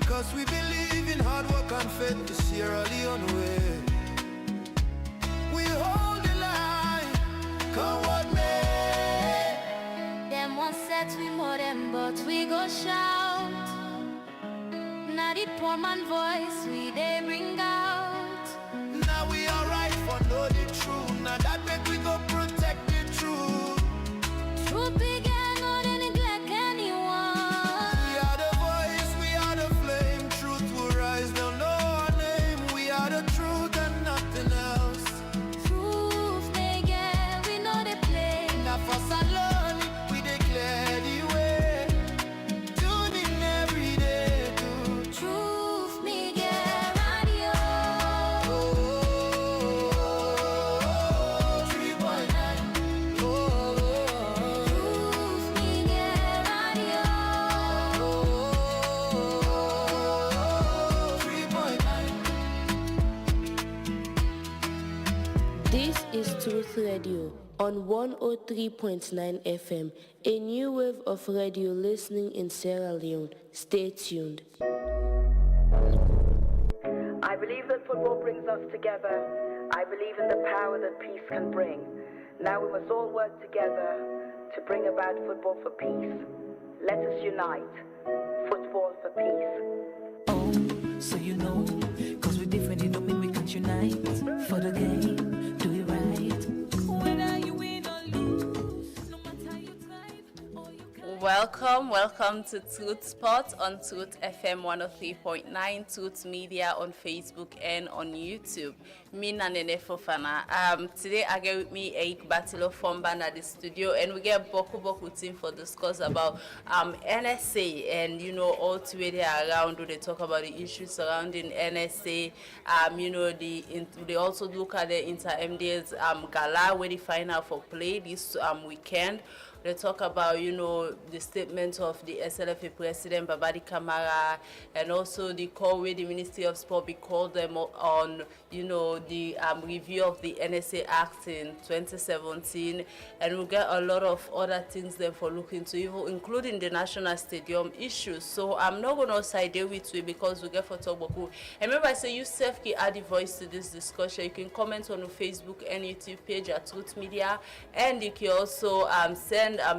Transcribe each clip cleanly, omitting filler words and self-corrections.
Cause we believe in hard work and faith to Sierra Leone way. We hold the line, come what may. Them one set we more them, but we go shout. Now the poor man voice we they bring out. Now we alright for know the truth. Now that make we go protect the truth. Truth began, no they neglect anyone. We are the voice, we are the flame. Truth will rise, they'll know our name. We are the truth and nothing else. Truth they get, we know they play. Now for Salon, we declare the way. Tune in every day to Truth me get radio. oh, 3.9. Oh, Truth me get radio. 3.9. This is Truth Radio on 103.9 FM, a new wave of radio listening in Sierra Leone. Stay tuned. I believe that football brings us together. I believe in the power that peace can bring. Now we must all work together to bring about football for peace. Let us unite. Football for peace. Oh, so you know, cause we're different, it don't mean we can't unite. For the game, do it right. Whether you win or lose, no matter how you thrive or you can. Welcome to Tooth Spot on Tooth FM 103.9, Tooth Media on Facebook and on YouTube. Me and Nene Fofana. Today I get with me Eik Batilo Fomban at the studio, and we get Boku team for discuss about NSA and all the way they are around. They talk about the issues surrounding NSA. They also look at the Inter-MDS gala where the final for play this weekend. They talk about, the statement of the SLFA president, Babadi Kamara, and also the call where the Ministry of Sport be called them on, the review of the NSA Act in 2017. And we'll get a lot of other things there for looking to, even including the national stadium issues. So I'm not going to side there with you because we get for talk about. And remember, I say you self can add a voice to this discussion. You can comment on the Facebook and YouTube page at Truth Media, and you can also send a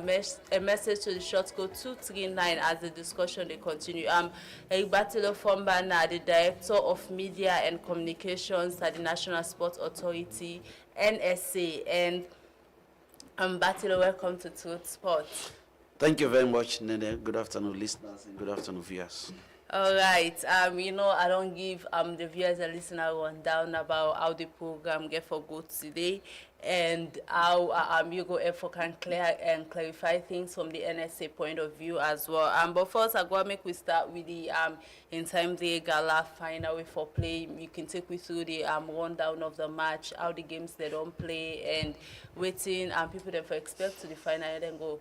message to the short code 239 as the discussion they continue. Batilo Fombana, the Director of Media and Communications at the National Sports Authority, NSA, and Batilo, welcome to Truth Sports. Thank you very much, Nene. Good afternoon, listeners, and good afternoon, viewers. All right. I don't give the viewers and listeners rundown about how the program get for good today, and how you go effort can clarify things from the NSA point of view as well. But first, I go make we start with the in time the gala final way for play. You can take me through the rundown of the match, how the games they don't play, and waiting people that for expect to the final, and then go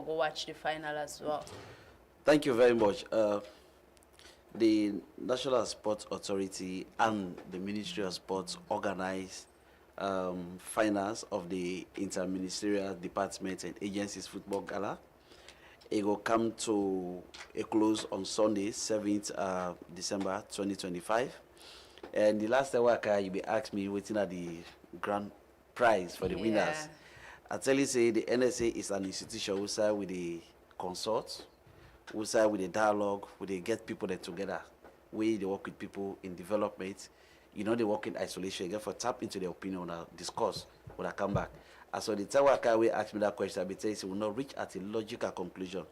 watch the final as well. Thank you very much. The National Sports Authority and the Ministry of Sports organized finals of the Interministerial Department and Agencies Football Gala. It will come to a close on Sunday, 7th December 2025. And the last time you be asked me waiting at the grand prize for the winners. I tell you, say the NSA is an institution who side with the consult, who side with the dialogue, where they get people there together, where they work with people in development. They work in isolation. You get for tap into their opinion and discuss when I come back. And so the time we ask me that question, I be telling you, will not reach at a logical conclusion.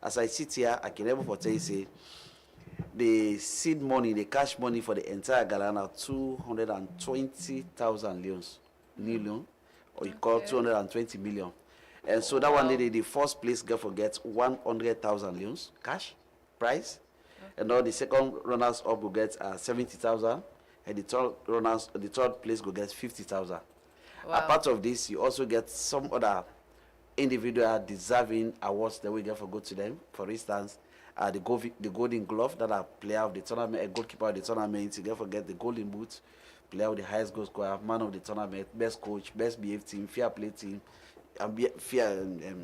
As I sit here, I can never tell you, say, the seed money, the cash money for the entire gala now 220,000 million, or you call 220 million. And so that one day, the first place gets 100,000 leons cash prize, and now the second runners up will get 70,000, and the third place will get 50,000. Wow. Apart of this, you also get some other individual deserving awards that we get for go to them. For instance, the Golden Glove, that are player of the tournament, a goalkeeper of the tournament. You get the Golden Boot, player of the highest goal scorer, man of the tournament, best coach, best behaved team, fair play team,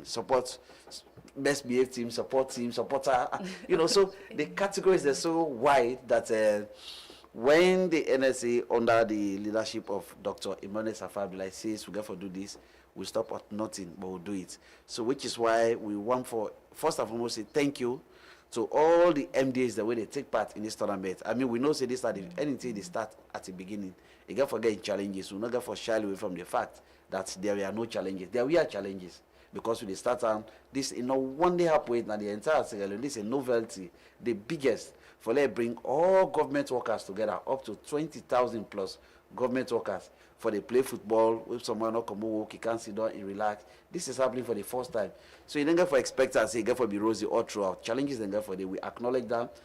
support best behaved team, supporter. So the categories are so wide that when the NSA under the leadership of Dr. Emmanuel Safabila says we got to do this, we stop at nothing, but we'll do it. So which is why we want for first and foremost say thank you to all the MDAs the way they take part in this tournament. I mean, we know say this at anything they start at the beginning. You got forget challenges. We not got for shy away from the fact that there were no challenges. There were challenges because we start on this one day halfway now the entire Sierra Leone. This is a novelty, the biggest for let bring all government workers together, up to 20,000 plus government workers for they play football. If someone not come work, he can't sit down and relax. This is happening for the first time. So you don't get for expectancy, you get for be rosy all throughout. Challenges then get for we acknowledge that,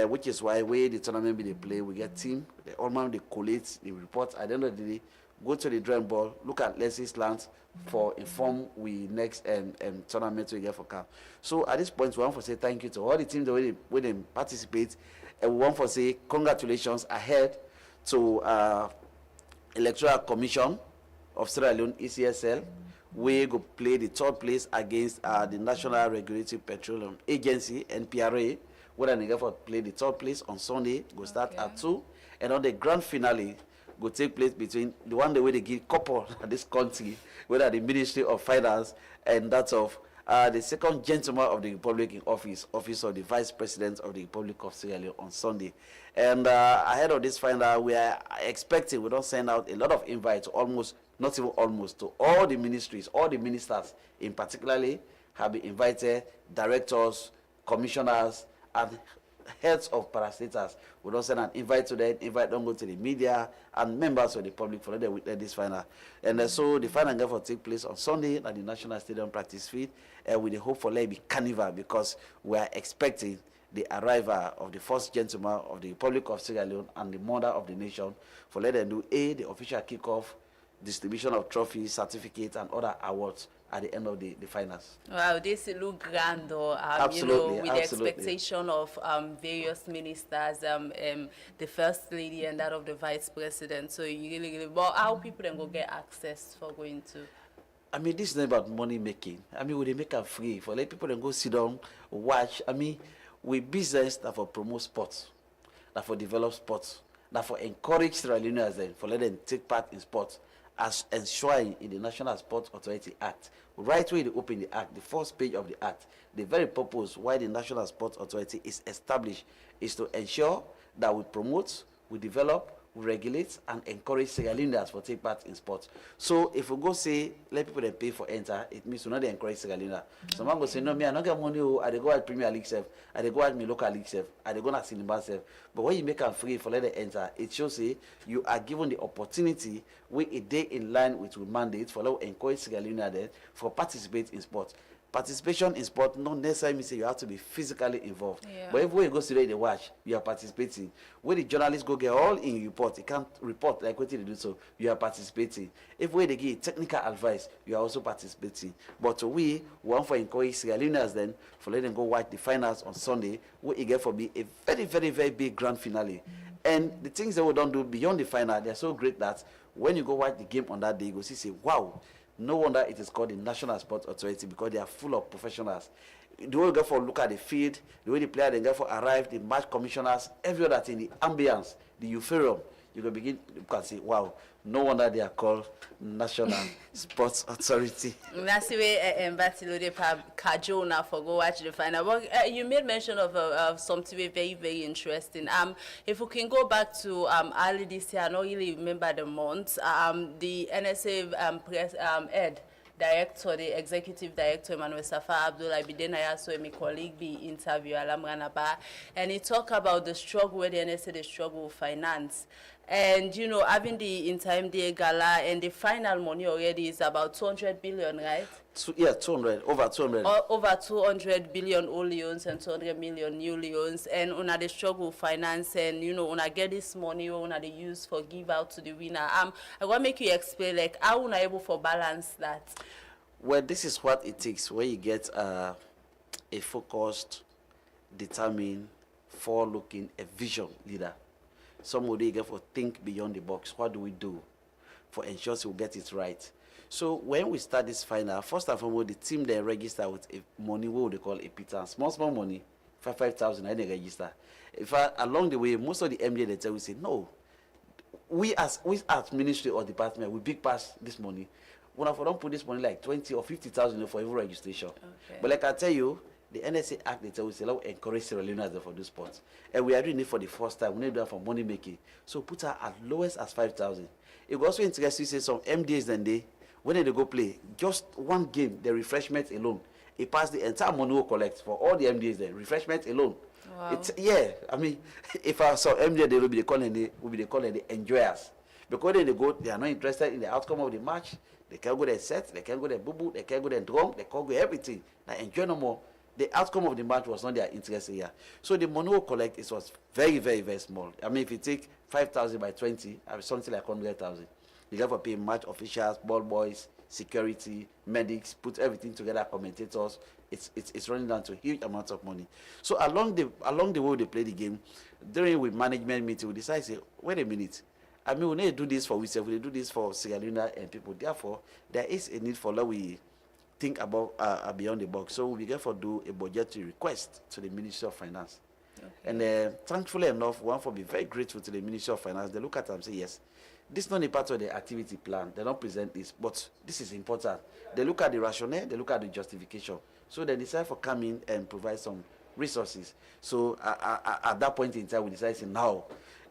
which is why we the tournament be they play, we get team, they all man they collate, they report. At the end of the day, go to the drawing board, look at lessons learned for inform we next tournament we get for camp. So at this point, we want to say thank you to all the teams that we they participate, and we want to say congratulations ahead to Electoral Commission of Sierra Leone (ECSL). We go play the third place against the National Regulatory Petroleum Agency (NPRA). Where they go play the third place on Sunday. Go start at 2, and on the grand finale go take place between the one the way they give couple at this country, whether the Ministry of Finance and that of the second gentleman of the Republic in office of the Vice President of the Republic of Sierra Leone on Sunday. And ahead of this final, we are expecting, we don't send out a lot of invites, almost, not even almost, to all the ministries, all the ministers in particularly have been invited, directors, commissioners, and heads of parastatals. We don't send an invite to them, invite them go to the media and members of the public for them witness this final. And so the final game will take place on Sunday at the National Stadium practice field, with the hope for let it be carnival, because we are expecting the arrival of the first gentleman of the Republic of Sierra Leone and the mother of the nation for let them do the official kickoff, distribution of trophies, certificates, and other awards at the end of the finals. Wow, this look grand though, absolutely, with absolutely. the expectation of various ministers, the First Lady and that of the Vice President. So you really, but how people then go get access for going to? I mean, this is not about money making. I mean, we they make them free for let people then go sit down, watch. I mean, we business that for promote sports, that for develop sports, that for encourage Sierra Leoneans then for let them take part in sports, as enshrined in the National Sports Authority Act. Right where they open the act, the first page of the act, the very purpose why the National Sports Authority is established is to ensure that we promote, we develop, we regulate, and encourage Sierra Leoneans for take part in sports. So if we go say, let people then pay for enter, it means we not encourage Sierra Leoneans. Someone go say, no, me, I don't get money, I dey go at Premier League self, I dey go at my local league self, I dey go at cinema self. But when you make them free for let them enter, it shows say you are given the opportunity with a day in line with your mandate for let encourage Sierra Leoneans then for participate in sports. Participation in sport not necessarily mean say you have to be physically involved. Yeah. But if when you go see the watch, you are participating. When the journalists go get all in report, you can't report like what they do, so you are participating. If when they give technical advice, you are also participating. But we want for encourage Sierra Leoneans then for let them go watch the finals on Sunday, where it get for be a very, very, very big grand finale. And the things that we don't do beyond the final, they are so great that when you go watch the game on that day, you go see say, wow. No wonder it is called the National Sports Authority, because they are full of professionals. The way you go for look at the field, the way the player they go for arrive, the match commissioners, every other thing, the ambience, the euphorium, you can begin, you can say, wow, no wonder they are called National Sports Authority. That's the way Batilode Kajona for go watch the final. But you made mention of something very, very interesting. If we can go back to early this year, I don't really remember the months. The NSA press director, the executive director, Emmanuel Safa Abdullah Bidenaya, so my colleague be interview Alam Ranaba, and he talked about the struggle where the NSA the struggle with finance. And you know, having the in-time day gala and the final money already is about 200 billion, right? Yeah, 200, over 200. Over 200 billion old loans and 200 million new loans. And una the struggle with finance, and you know, una get this money una the use for give out to the winner. I want to make you explain like how una able for balance that. Well, this is what it takes when you get a focused, determined, forward-looking, a vision leader. Somebody get for think beyond the box. What do we do for ensure we get it right? So when we start this final, first and foremost, the team they register with a money what they call a pittance, small money, 5,000. I didn't register. If along the way, most of the MD they tell we say no. We as ministry or department, we big pass this money. When I don't put this money like 20 or 50,000 for every registration. Okay. But like I tell you, the NSA Act they tell we say encourage Sierra Leoneans for those sports, and we are doing it for the first time. We need to do that for money making. So put her as lowest as 5,000. It will also interest you say some MDs then they when they go play just one game, the refreshment alone, it pass the entire money we collect for all the MDs there. Refreshment alone. Wow. It's yeah. I mean, if I saw MD, they will be calling the enjoyers because they go, they are not interested in the outcome of the match. They can go their set, they can go their boo, they can go their drum, they can go everything. Now enjoy no more. The outcome of the match was not their interest here. So the money we collect was very, very, very small. I mean, if you take 5,000 by 20, I mean, something like 100,000. You have to pay match officials, ball boys, security, medics, put everything together, commentators. It's running down to a huge amount of money. So along the way they play the game, during with management meeting, we decide say, wait a minute. I mean, we need to do this for ourselves. We do this for Sierra Leone and people. Therefore, there is a need for that we think about beyond the box. So we therefore do a budgetary request to the Ministry of Finance. Okay. And thankfully enough, one for be very grateful to the Ministry of Finance. They look at it and say, yes, this is not a part of the activity plan. They don't present this, but this is important. They look at the rationale, they look at the justification. So they decide for come in and provide some resources. So at that point in time, we decide say, now,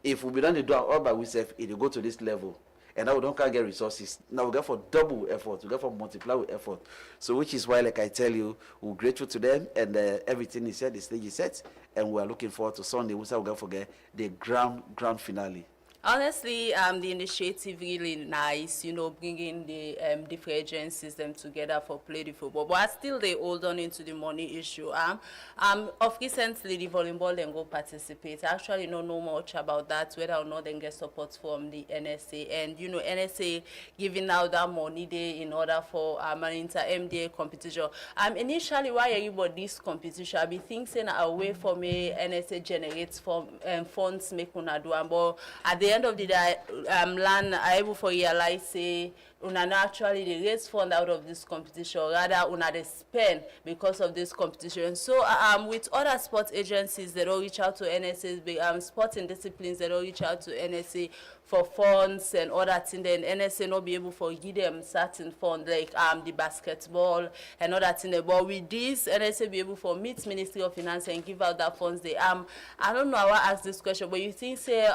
if we be done to do all by ourselves, it will go to this level. And now we don't can't get resources. Now we go for double effort, we go for multiply with effort. So which is why, like I tell you, we're grateful to them and everything is set, the stage is set, and we are looking forward to Sunday. We will forget the grand finale. Honestly, the initiative really nice, you know, bringing the different agencies them together for play the football. But still, they hold on into the money issue. Of recently, the volleyball then go participate. I actually don't know much about that, whether or not they get support from the NSA. And, you know, NSA giving out that money there in order for an inter-MDA competition. Initially, why everybody this competition, I be thinking away from a NSA generates funds make una do, but at the end of the day, land are able to realize say una not actually they raise fund out of this competition, rather una they spend because of this competition. So with other sports agencies they don't reach out to NSA, sporting disciplines they don't reach out to NSA for funds and other things, then NSA not be able to give them certain funds like the basketball and other things. But with this, NSA be able to meet Ministry of Finance and give out that funds. They I don't know how I ask this question, but you think say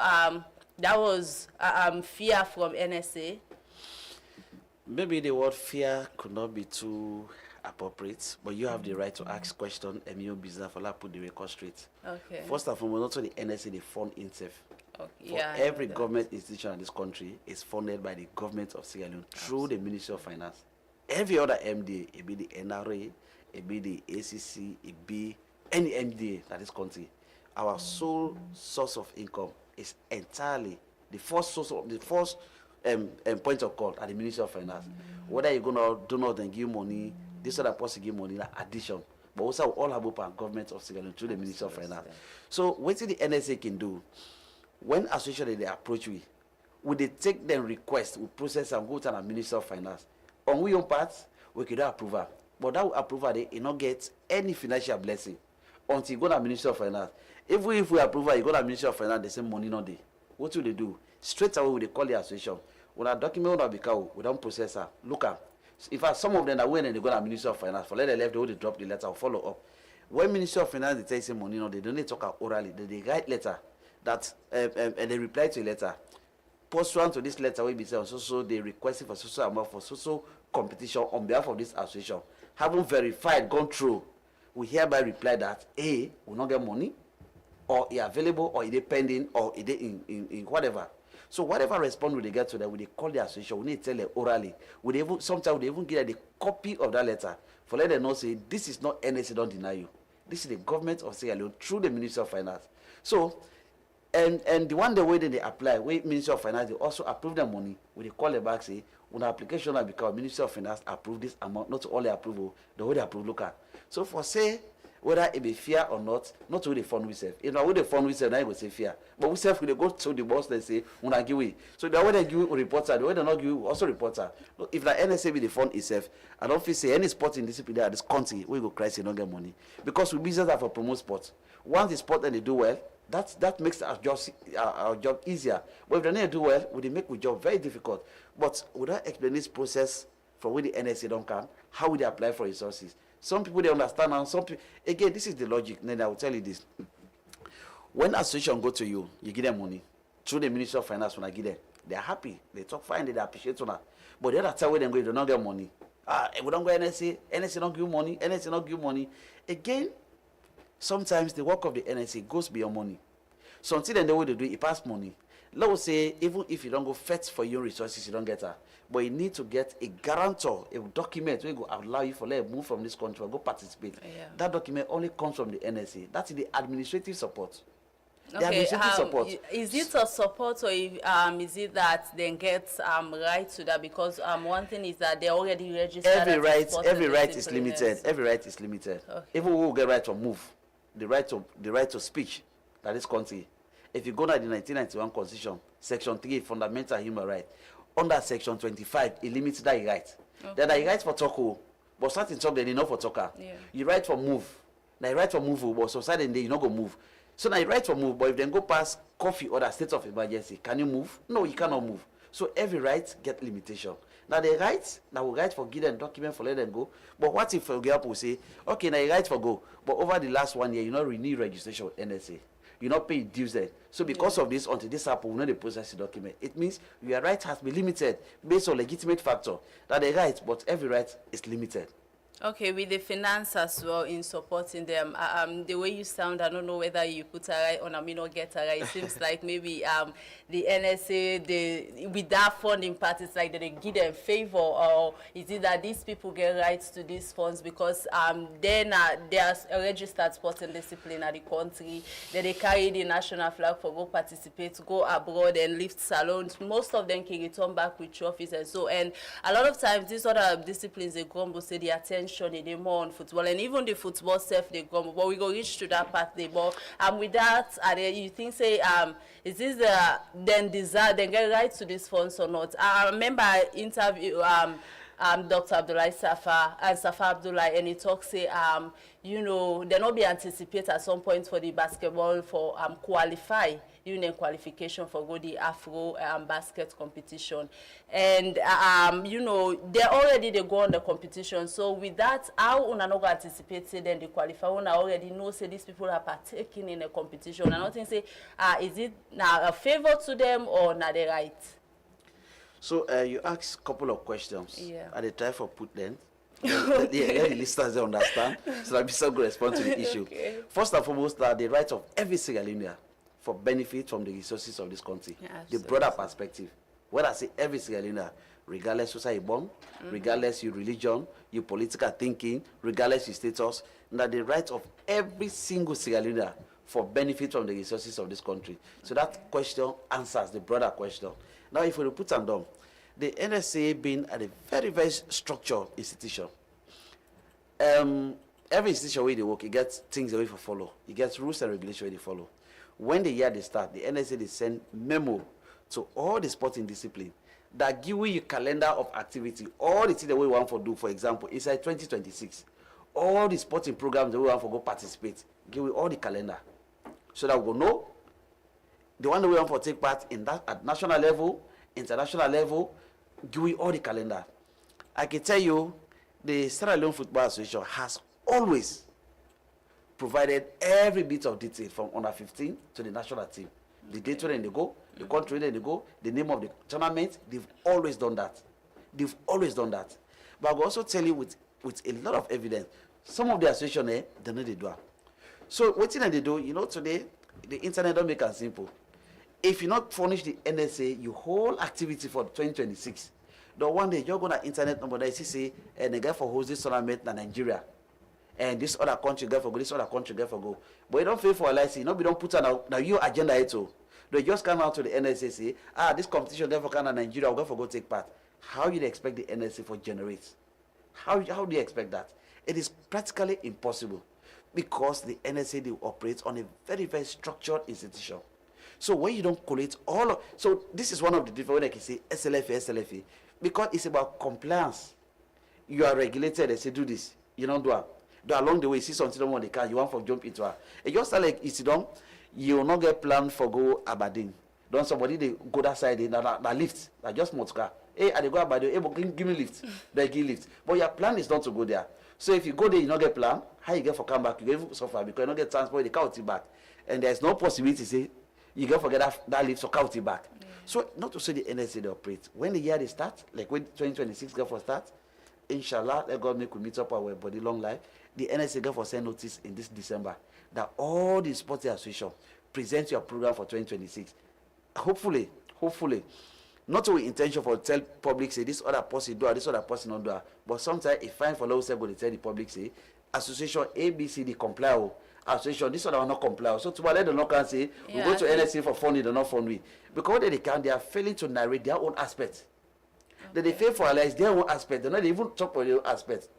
that was fear from NSA? Maybe the word fear could not be too appropriate, but you have the right to ask questions and your business for that put the record straight. Okay. First and foremost, not only the NSA, they fund itself. Okay. For every government institution in this country is funded by the government of Sierra Leone through the Ministry of Finance. Every other MDA, it be the NRA, it be the ACC, it be any MDA in this country. Our sole source of income is entirely the first source of the first point of call at the Ministry of Finance. Whether you're gonna do not then give money, this other person give money, that addition. But also all have open government of Sierra Leone through the Ministry of Finance. So what the NSA can do when association they approach we, would they take them request, we process and go to the Ministry of Finance. On we own parts, we could approve her. But that approval they not get any financial blessing until you go to the Ministry of Finance. If we approve her, you go to the Ministry of Finance, they say money not there. What will they do? Straight away, they call the association. When a document will be called, we don't process her. Look at. If some of them are when they go to the Ministry of Finance, for let the left, they will drop the letter or follow up. When Ministry of Finance they say money no, they don't need to talk orally. They write letter that and they reply to a letter. Pursuant to this letter, we be saying so they requested for so amount for so competition on behalf of this association. Haven't verified, gone through. We hereby reply that A will not get money, or it available, or it pending, or it in whatever. So whatever response we get to that, we they call the association, we need to tell them orally. Sometimes they even get the copy of that letter for let them know say this is not NSA, don't deny you. This is the government of Sierra Leone through the Ministry of Finance. So and the one the way that they apply, where Ministry of Finance they also approve the money, we they call them back say when the application has become Ministry of Finance approve this amount, not only approval, the way they approve look at. So for say whether it be fear or not with the fund we self. If not with the fund we self, now you go say fear. But we self, we go to the boss, they say, we not give it. So the way they give it, reporter, the way they not give it, also reporter. If the NSA be the fund itself, I don't feel say any sporting discipline at this country, we go cry, say don't get money. Because we business have to promote sports. Once the sport and they do well, that makes our job easier. But if they don't do well, we make our job very difficult. But without explaining this process from where the NSA don't come, how would they apply for resources? Some people they understand, and some people again. This is the logic. Then I will tell you this: when association go to you, you give them money through the Ministry of Finance. When I give them, they are happy. They talk fine. They appreciate that. But the other time when they go, they don't get money. We don't go NSA. NSA don't give money. NSA don't give money. Again, sometimes the work of the NSA goes beyond money. So until then, the way they do it, it pass money. Let us say, even if you don't go fetch for your resources, you don't get her. But you need to get a guarantor, a document where you go allow you for let move from this country or go participate. Yeah. That document only comes from the NSA. That's the administrative support. The administrative support. Is it a support or is it that they get right to that? Because one thing is that they already registered. Every right is limited. Every right is limited. Okay. Even we will get right to move, the right to speech. That is country. If you go to the 1991 Constitution, Section 3, Fundamental Human Rights, under Section 25, it limits that right. Okay. Then I right for talk, but starting talk, then you know for talker. Yeah. You right for move. Now you right for move, but so suddenly day you not go move. So now you right for move, but if then go past coffee or the state of emergency, can you move? No, you cannot move. So every right get limitation. Now the rights, now we right for give them document for let them go. But what if for example we say, okay, now you right for go, but over the last 1 year you not renew registration with NSA. You not pay dues then. So because of this, until this happen, we know the process the document. It means your right has been limited based on legitimate factor. That the right, but every right is limited. Okay, with the finance as well in supporting them, the way you sound, I don't know whether you put a right or I may not get a right. It seems like maybe the NSA, with that funding part, it's like they give them favor, or is it that these people get rights to these funds because then they are a registered sporting discipline at the country, then they carry the national flag for go participate, go abroad and lift salons. Most of them can return back with trophies and so, and a lot of times these other disciplines, they grumble, say the attention they more on football, and even the football self they grumble, but we go reach to that part they ball. With that, you think say is this then desire then get right to this funds or not? I remember I interview Dr. Abdullahi Safa and Safa Abdullahi, and he talks say you know, they not be anticipate at some point for the basketball for qualify union qualification for go the Afro basket competition, and you know they go on the competition. So with that, how una no go anticipate say then the qualify una already know say these people are partaking in a competition, and nothing say is it now a favor to them or not the right? So you asked a couple of questions. Yeah. I try for put them. Let the listeners understand, so that we so good respond to the issue. Okay. First and foremost, the right of every Sierra Leonean for benefit from the resources of this country. Yeah, the broader perspective. When I say every Sierra Leonean, regardless who you born, regardless your religion, your political thinking, regardless your status, that the right of every single Sierra Leonean for benefit from the resources of this country. So that question answers the broader question. Now, if we put them down, the NSA being at a very, very structured institution. Every institution where they work, it gets things away for follow. It gets rules and regulations where they follow. When the year they start, the NSA they send memo to all the sporting discipline that give you a calendar of activity, all the things that we want to do. For example, inside 2026, all the sporting programs that we want to go participate, give you all the calendar, so that we go know the one that we want to take part in that at national level, international level. Give you all the calendar. I can tell you, the Sierra Leone Football Association has always provided every bit of detail from under 15 to the national team. The date when they go, the country when they go, the name of the tournament. They've always done that. They've always done that. But I will also tell you with a lot of evidence, some of the association they know they do. So what thing they do, you know, today the internet don't make it simple. If you not furnish the NSA your whole activity for 2026, the one day you're gonna internet number that you say and the guy for host this tournament in Nigeria, and this other country guy for go, this other country guy for go. But you don't pay for a license, we don't put on now your agenda it all. They just come out to the NSA say, this competition guy for Canada, Nigeria, we're going for go take part. How you expect the NSA for generate? How do you expect that? It is practically impossible. because the NSA, they operate on a very, very structured institution. So when you don't collate all of, so this is one of the different, when I can say SLFA, because it's about compliance. You are regulated, they say do this, you don't do it. Along the way, you see something on the car, you want to jump into it. It just like it's done, you will not get planned for go Aberdeen. Don't somebody they go that side, that lift, that just motor. Hey, I go Aberdeen, hey, but give me lift, they give lift. But your plan is not to go there. So if you go there, you not get plan, how you get for come back, you get suffer because you not get transport, the car will back. And there's no possibility to say, you can forget that lift, so car will back. So not to say the NSA they operate. When the year they start, like when 2026 go for start, inshallah, let God make we meet up our body long life. The NSA go for send notice in this December that all the sports association present your program for 2026. Hopefully, not with intention for tell public say this other person do, this other person not do, but sometimes if fine for low say go tell the public say association ABCD comply. Association this other one not comply. So tomorrow they don't can say we go to NSA for funding, they not fund we because they are failing to narrate their own aspect. They fail for analyze their own aspect. They not even talk about their own aspect.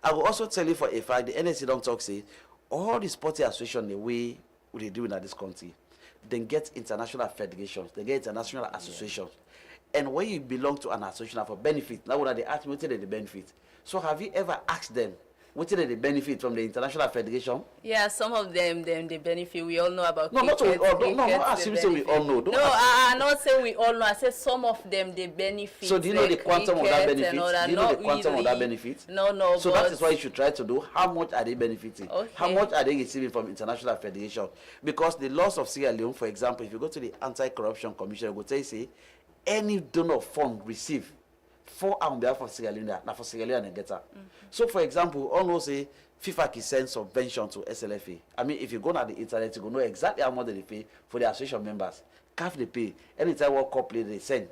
I will also tell you for a fact the NSA don't talk say all the sporting association the way they do in this country, then get international federations, they get international associations. And when you belong to an association for benefit, now what they ask me what they benefit. So have you ever asked them what did they benefit from the international federation? Yeah, some of them they benefit. We all know about no, cricket. Not assuming say we all know. I'm not saying we all know. I said some of them they benefit. So do you know the quantum of that benefit? Do you know the quantum of that benefit? No. So that is why you should try to do. How much are they benefiting? Okay. How much are they receiving from international federation? Because the laws of Sierra Leone, for example, if you go to the Anti-Corruption Commission, it will tell you say any donor fund receive for on behalf of Sierra Leone, now for Sierra Leone and get up. So, for example, almost say FIFA can send subvention to SLFA. I mean, if you go on the internet, you go know exactly how much they pay for the association members. CAF they pay. Anytime World Cup play, they send.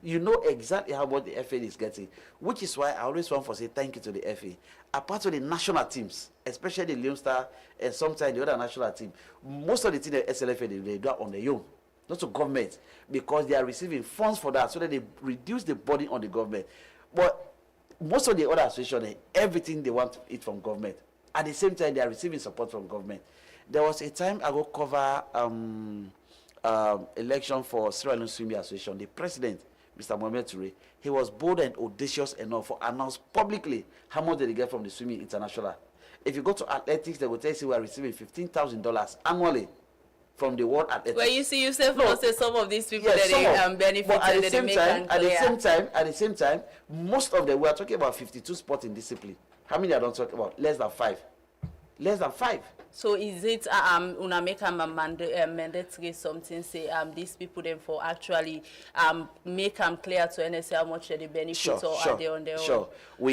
You know exactly how much the FA is getting, which is why I always want to say thank you to the FA. Apart from the national teams, especially the Leone Star and sometimes the other national team, most of the teams at SLFA they do it on their own. Not to government, because they are receiving funds for that so that they reduce the burden on the government. But most of the other associations, everything they want to eat from government. At the same time, they are receiving support from government. There was a time I go cover election for Sierra Leone Swimming Association. The president, Mr. Mohamed Toure, he was bold and audacious enough to announce publicly how much they get from the Swimming International. If you go to athletics, they will tell you we are receiving $15,000 annually from the World Athletics. Well, you see yourself say some of these people yes, that they benefit but and they make at the same time, most of them, we are talking about 52 sporting discipline. How many I don't talk about? Less than 5. Less than 5. So is it una make a mandatory something say these people then for actually make them clear to NSA how much they benefit or are they on their own? Sure.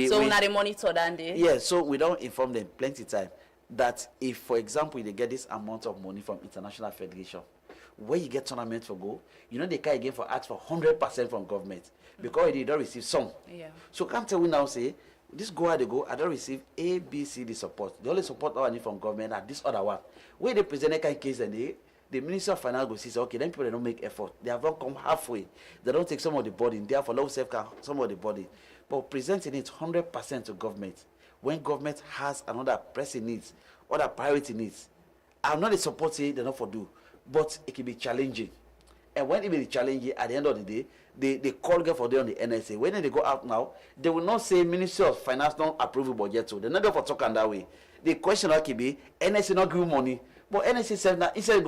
So una they monitor that day? Yeah, so we don't inform them plenty time that if, for example, they get this amount of money from international federation, where you get tournament for go, you know they can again for ask for 100% from government because they don't receive some. Yeah. So can't tell we now say this go how they go, I don't receive A, B, C, D support. The only support I need from government are this other one. Where they present a kind of case and the Minister of Finance go see say, okay, then people they don't make effort. They have not come halfway. They don't take some of the body, therefore low self some of the body. But presenting it 100% to government. When government has another pressing needs, other priority needs, I'm not a support say they're not for do, but it can be challenging. And when it be challenging, at the end of the day, they call them for them on the NSA. When they go out now, they will not say Ministry of Finance don't approve the budget too. They're not going for talking that way. The question can be NSA not give money. But NSA said that instead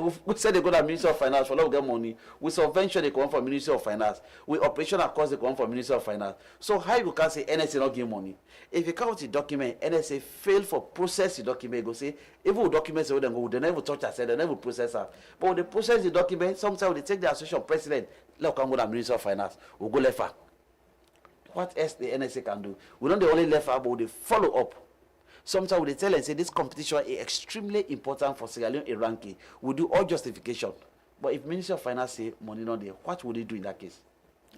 they go to Ministry of Finance for not get money. With subvention they come from Ministry of Finance. With operational costs they come from Ministry of Finance. So how you can say NSA not give money? If you count the document, NSA fail for process the document, go say even with documents they never touch us, they never process her. But when they process the document, sometimes they take the association president, let come go to Ministry of Finance, we'll go left her. What else the NSA can do? We don't the only left her, but they follow up. Sometimes they tell and say this competition is extremely important for Sierra Leone ranking. We do all justification. But if Ministry of Finance say money not there, what would they do in that case?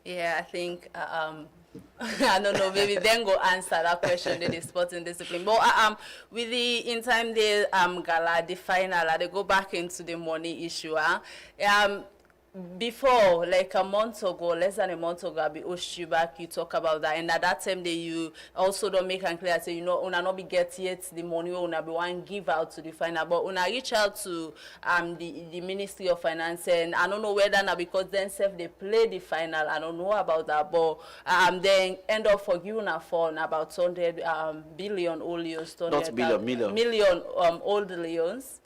Yeah, I think I don't know, maybe then go answer that question in the sporting discipline. But with the in time the gala, the final, they go back into the money issue. before, like a month ago, less than a month ago, I be host you back, you talk about that, and at that time that you also don't make and clear, say, you know, una not be get yet the money una be one give out to the final, but una reach out to the Ministry of Finance, and I don't know whether now because then self they play the final, I don't know about that, but then end up for you na for about 200 billion old leons, Not billion, million old leons.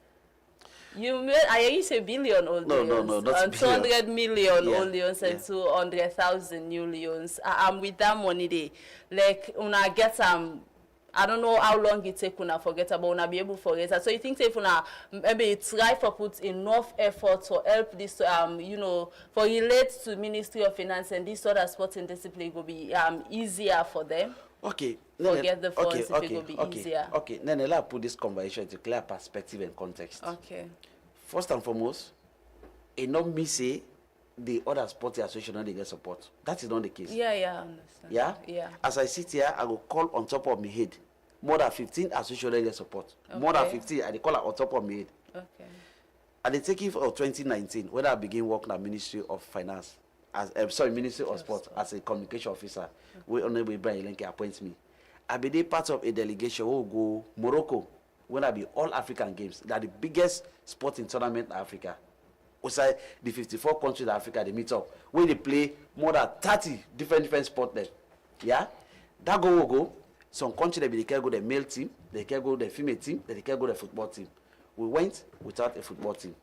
I used to say billion old No, leons. no, not billion. 200 million Yeah, old leons and yeah. 200,000 new leons. With that money, they like una get I don't know how long it take una forget about una be able to forget that. So you think if una maybe try for put enough effort to help this you know, for relate to Ministry of Finance and this other sporting discipline will be easier for them. Okay. Forget the funds if okay, it will be okay, easier. Okay, then I'll put this conversation into clear perspective and context. Okay. First and foremost, it not me say the other sporting association not they get support. That is not the case. Yeah, I understand. Yeah? Yeah. As I sit here, I go call on top of my head. More than 15 associations get support. More than Okay. 15, I dey call it on top of my head. Okay. And they take it for 2019 when I begin working at Ministry of Finance as Ministry of Sport as a communication officer. We Honorable Ibrahim Elenke appoints me. I be dey part of a delegation who go Morocco when I be all African Games. That the biggest sporting tournament in Africa. Outside the 54 countries in Africa they meet up. Where they play more than 30 different sports there. Yeah? That go. Some countries they can go the male team, they can go the female team, they can go the football team. We went without a football team.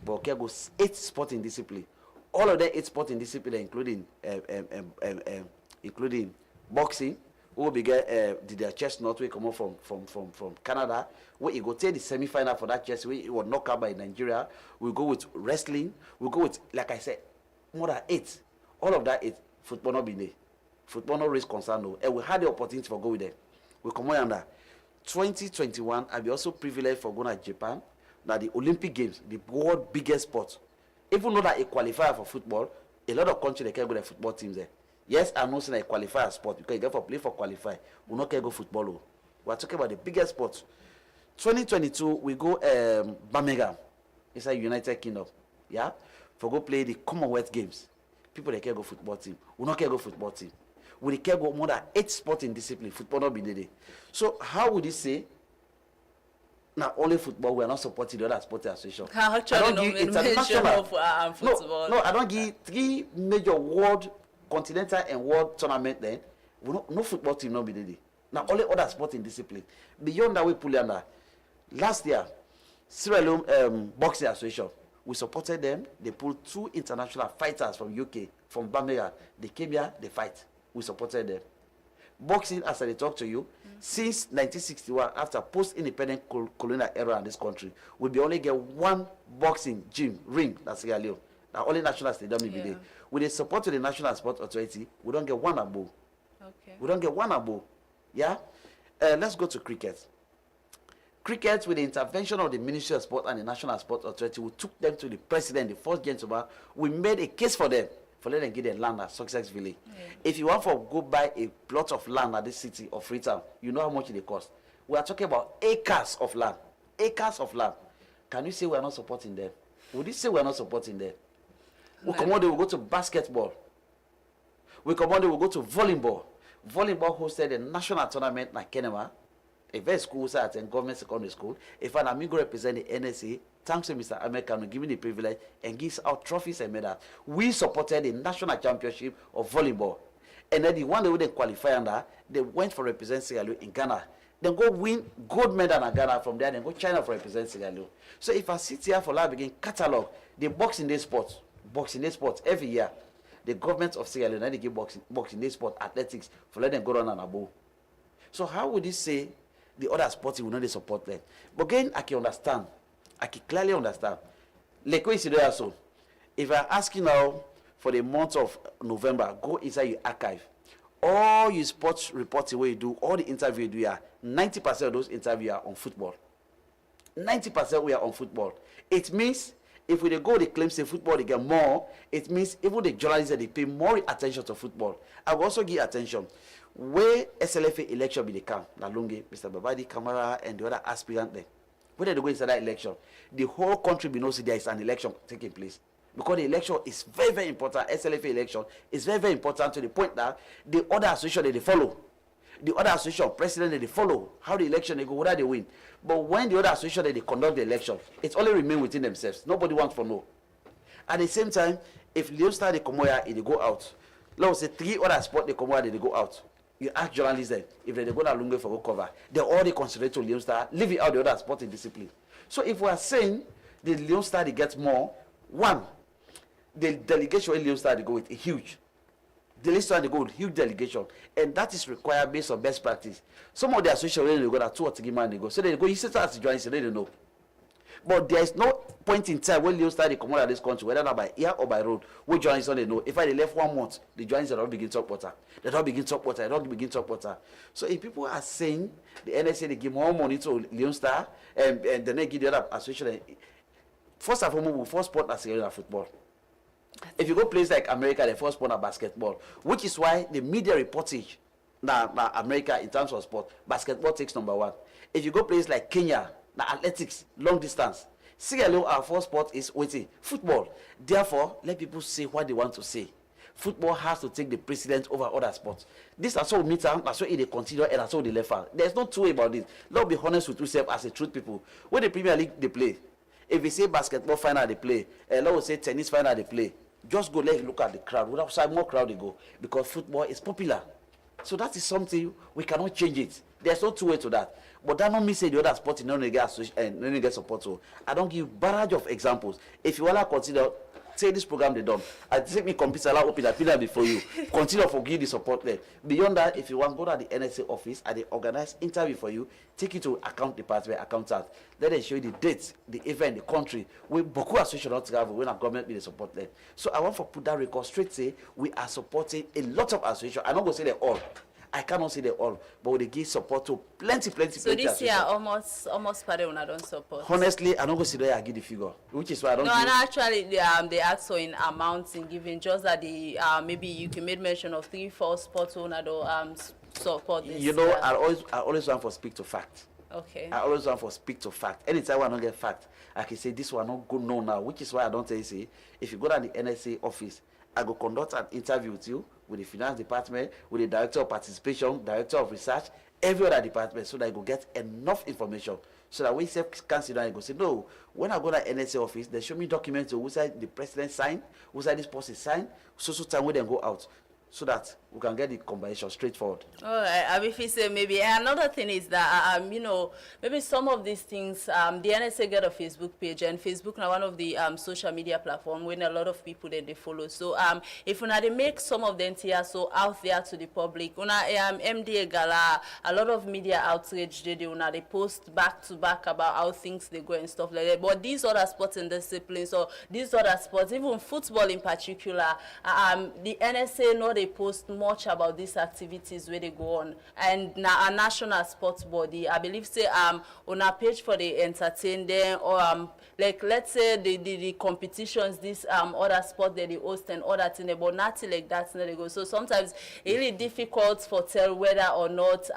But we can go 8 sporting disciplines. All of the 8 sporting disciplines, including boxing, who we get the chestnut we come up from Canada, where you go take the semi-final for that chess, we will knock out by Nigeria. We go with wrestling, we go with, like I said, more than 8. All of that 8, football not be there. Football not raise concern no. And we had the opportunity for go with them. We come on under 2021. I be also privileged for going to Japan. Now the Olympic Games, the world biggest sport. Even though that a qualifier for football, a lot of countries they can go their football teams there. Yes, I'm not saying a qualifier sport because you get for play for qualify. We not can go football. Oh. We are talking about the biggest sport. 2022 we go Birmingham. It's a United Kingdom. Yeah, for go play the Commonwealth Games. People they can go football team. We not can go football team. We can go more than 8 sporting disciplines. Football not be there. So how would you say? Now only football we are not supporting the other sporting association. How actually no mention of football. No, I don't give 3 major world, continental and world tournament. Then we no football team not be there. Now only other sporting discipline. Beyond that we pull under. Last year, Sierra Leone Boxing Association, we supported them. They pulled 2 international fighters from UK, from Birmingham. They came here, they fight. We supported them. Boxing, as I talk to you, since 1961, after post-independent colonial era in this country, we be only get 1 boxing gym ring. That's Sierra Leone. Now only national stadium will be there. With the support of the National Sport Authority, we don't get 1 above. Okay. We don't get 1 above. Yeah. Let's go to cricket. Cricket, with the intervention of the Ministry of Sport and the National Sport Authority, we took them to the president, the first gentleman. We made a case for them. For letting them get their land at Success Village. If you want to go buy a plot of land at this city of Freetown, you know how much it costs. We are talking about acres of land. Acres of land. Can you say we are not supporting them? Would you say we are not supporting them? We come on, we go to basketball. We come on, we go to volleyball. Volleyball hosted a national tournament in Kenema, a very school site and government secondary school. If an amigo represent the NSA, thanks to Mr. American for giving the privilege and gives out trophies and medals. We supported the national championship of volleyball. And then the one they wouldn't qualify under, they went for represent Sierra Leone in Ghana. Then go win gold medal in Ghana from there, then go China for represent Sierra Leone. So if I sit here for life begin catalog the boxing day sports every year, the government of Sierra Leone, they give boxing day sport, athletics, for let them go on and above. So how would you say the other sports will not support them? But again, I can understand. I can clearly understand. Like we see there so, if I ask you now for the month of November, go inside your archive. All your sports reporting where you do, all the interview you do here, 90% of those interviews are on football. 90% we are on football. It means if we go, they claim say football they get more. It means even the journalists they pay more attention to football. I will also give attention where SLFA election be the camp. Nalungi, Mr. Babadi, Kamara, and the other aspirant there. When they go inside that election, the whole country be knows there is an election taking place. because the election is very, very important. SLFA election is very, very important to the point that the other association they follow. The other association president they follow how the election they go, whether they win. But when the other association they conduct the election, it only remain within themselves. Nobody wants to know. At the same time, if Leon Star they come here, they go out. Let's say 3 other sports they come here, they go out. You ask journalists then, if they go to Lunge for go cover, they already concentrate to Leon Star, leave it out the other sporting discipline. So if we are saying the Leon Star they get more, one, the delegation in Leon Star they go with a huge. The list they go with huge delegation, and that is required based on best practice. Some of the associations they go that 2 or 3 man they go, so they go. You sit as journalists, they don't know. But there is no point in time when Leon Star they come out of this country, whether not by air or by road, which journalists don't know. If I left 1 month, the journalists don't begin talk water. They don't begin talk water. They don't begin talk water. So if people are saying the NSA they give more money to Leon Star and then they give the other association, first and foremost, we first sport as a football. If you go places like America, they first sport at basketball, which is why the media reportage now America in terms of sport, basketball takes number 1. If you go places like Kenya, now athletics, long distance. Sierra Leone, our first sport is waiting, football. Therefore, let people say what they want to say. Football has to take the precedence over other sports. This is how we meet, that's why they continue, and that's how they left out. There's no two way about this. Let's be honest with yourself as a truth people. When the Premier League they play, if we say basketball final they play, let's say tennis final they play, just go let look at the crowd. Without more crowd they go, because football is popular. So that is something we cannot change it. There's no two way to that. But that don't mean say the other sport no get support. So I don't give barrage of examples. If you wanna consider say this program they done, I take me computer allow open that before you. Consider for give the support there. Beyond that, if you want go to the NSA office and they organize interview for you, take it to account department, accountant. Let them show you the dates, the event, the country. We Boku Association not travel when our government will support them. So I want to put that record straight say we are supporting a lot of associations. I'm not gonna say they all. I cannot say they all, but we give support to plenty. So this year almost part of don't support. Honestly, I don't go see that I give the figure, which is why I don't. No, and actually they ask in amounts in giving, just that the maybe you can make mention of 3-4 sports owner support this. You know, I always want to speak to fact. Okay. I always want to speak to fact. Anytime I don't get fact, I can say this one not good no now, which is why I don't tell you say if you go to the NSA office, I go conduct an interview with you, with the finance department, with the director of participation, director of research, every other department, so that I go get enough information. So that when you can sit down and go say, no, when I go to the NSA office, they show me documents of who side the president signed, who side this person signed, so time when they go out. So that we can get the combination straightforward. All right, if you say maybe another thing is that you know, maybe some of these things the NSA get a Facebook page, and Facebook now one of the social media platform when a lot of people then they follow. So if they make some of them here so out there to the public, MDA Gala, a lot of media outrage they post back to back about how things they go and stuff like that. But these other sports and disciplines, or these other sports, even football in particular, the NSA know they post much about these activities where they go on, and now a national sports body, I believe say on a page for the entertain them, or like let's say the competitions, this other sport that they host and other thing, but nothing like that they go. So sometimes it's really difficult for tell whether or not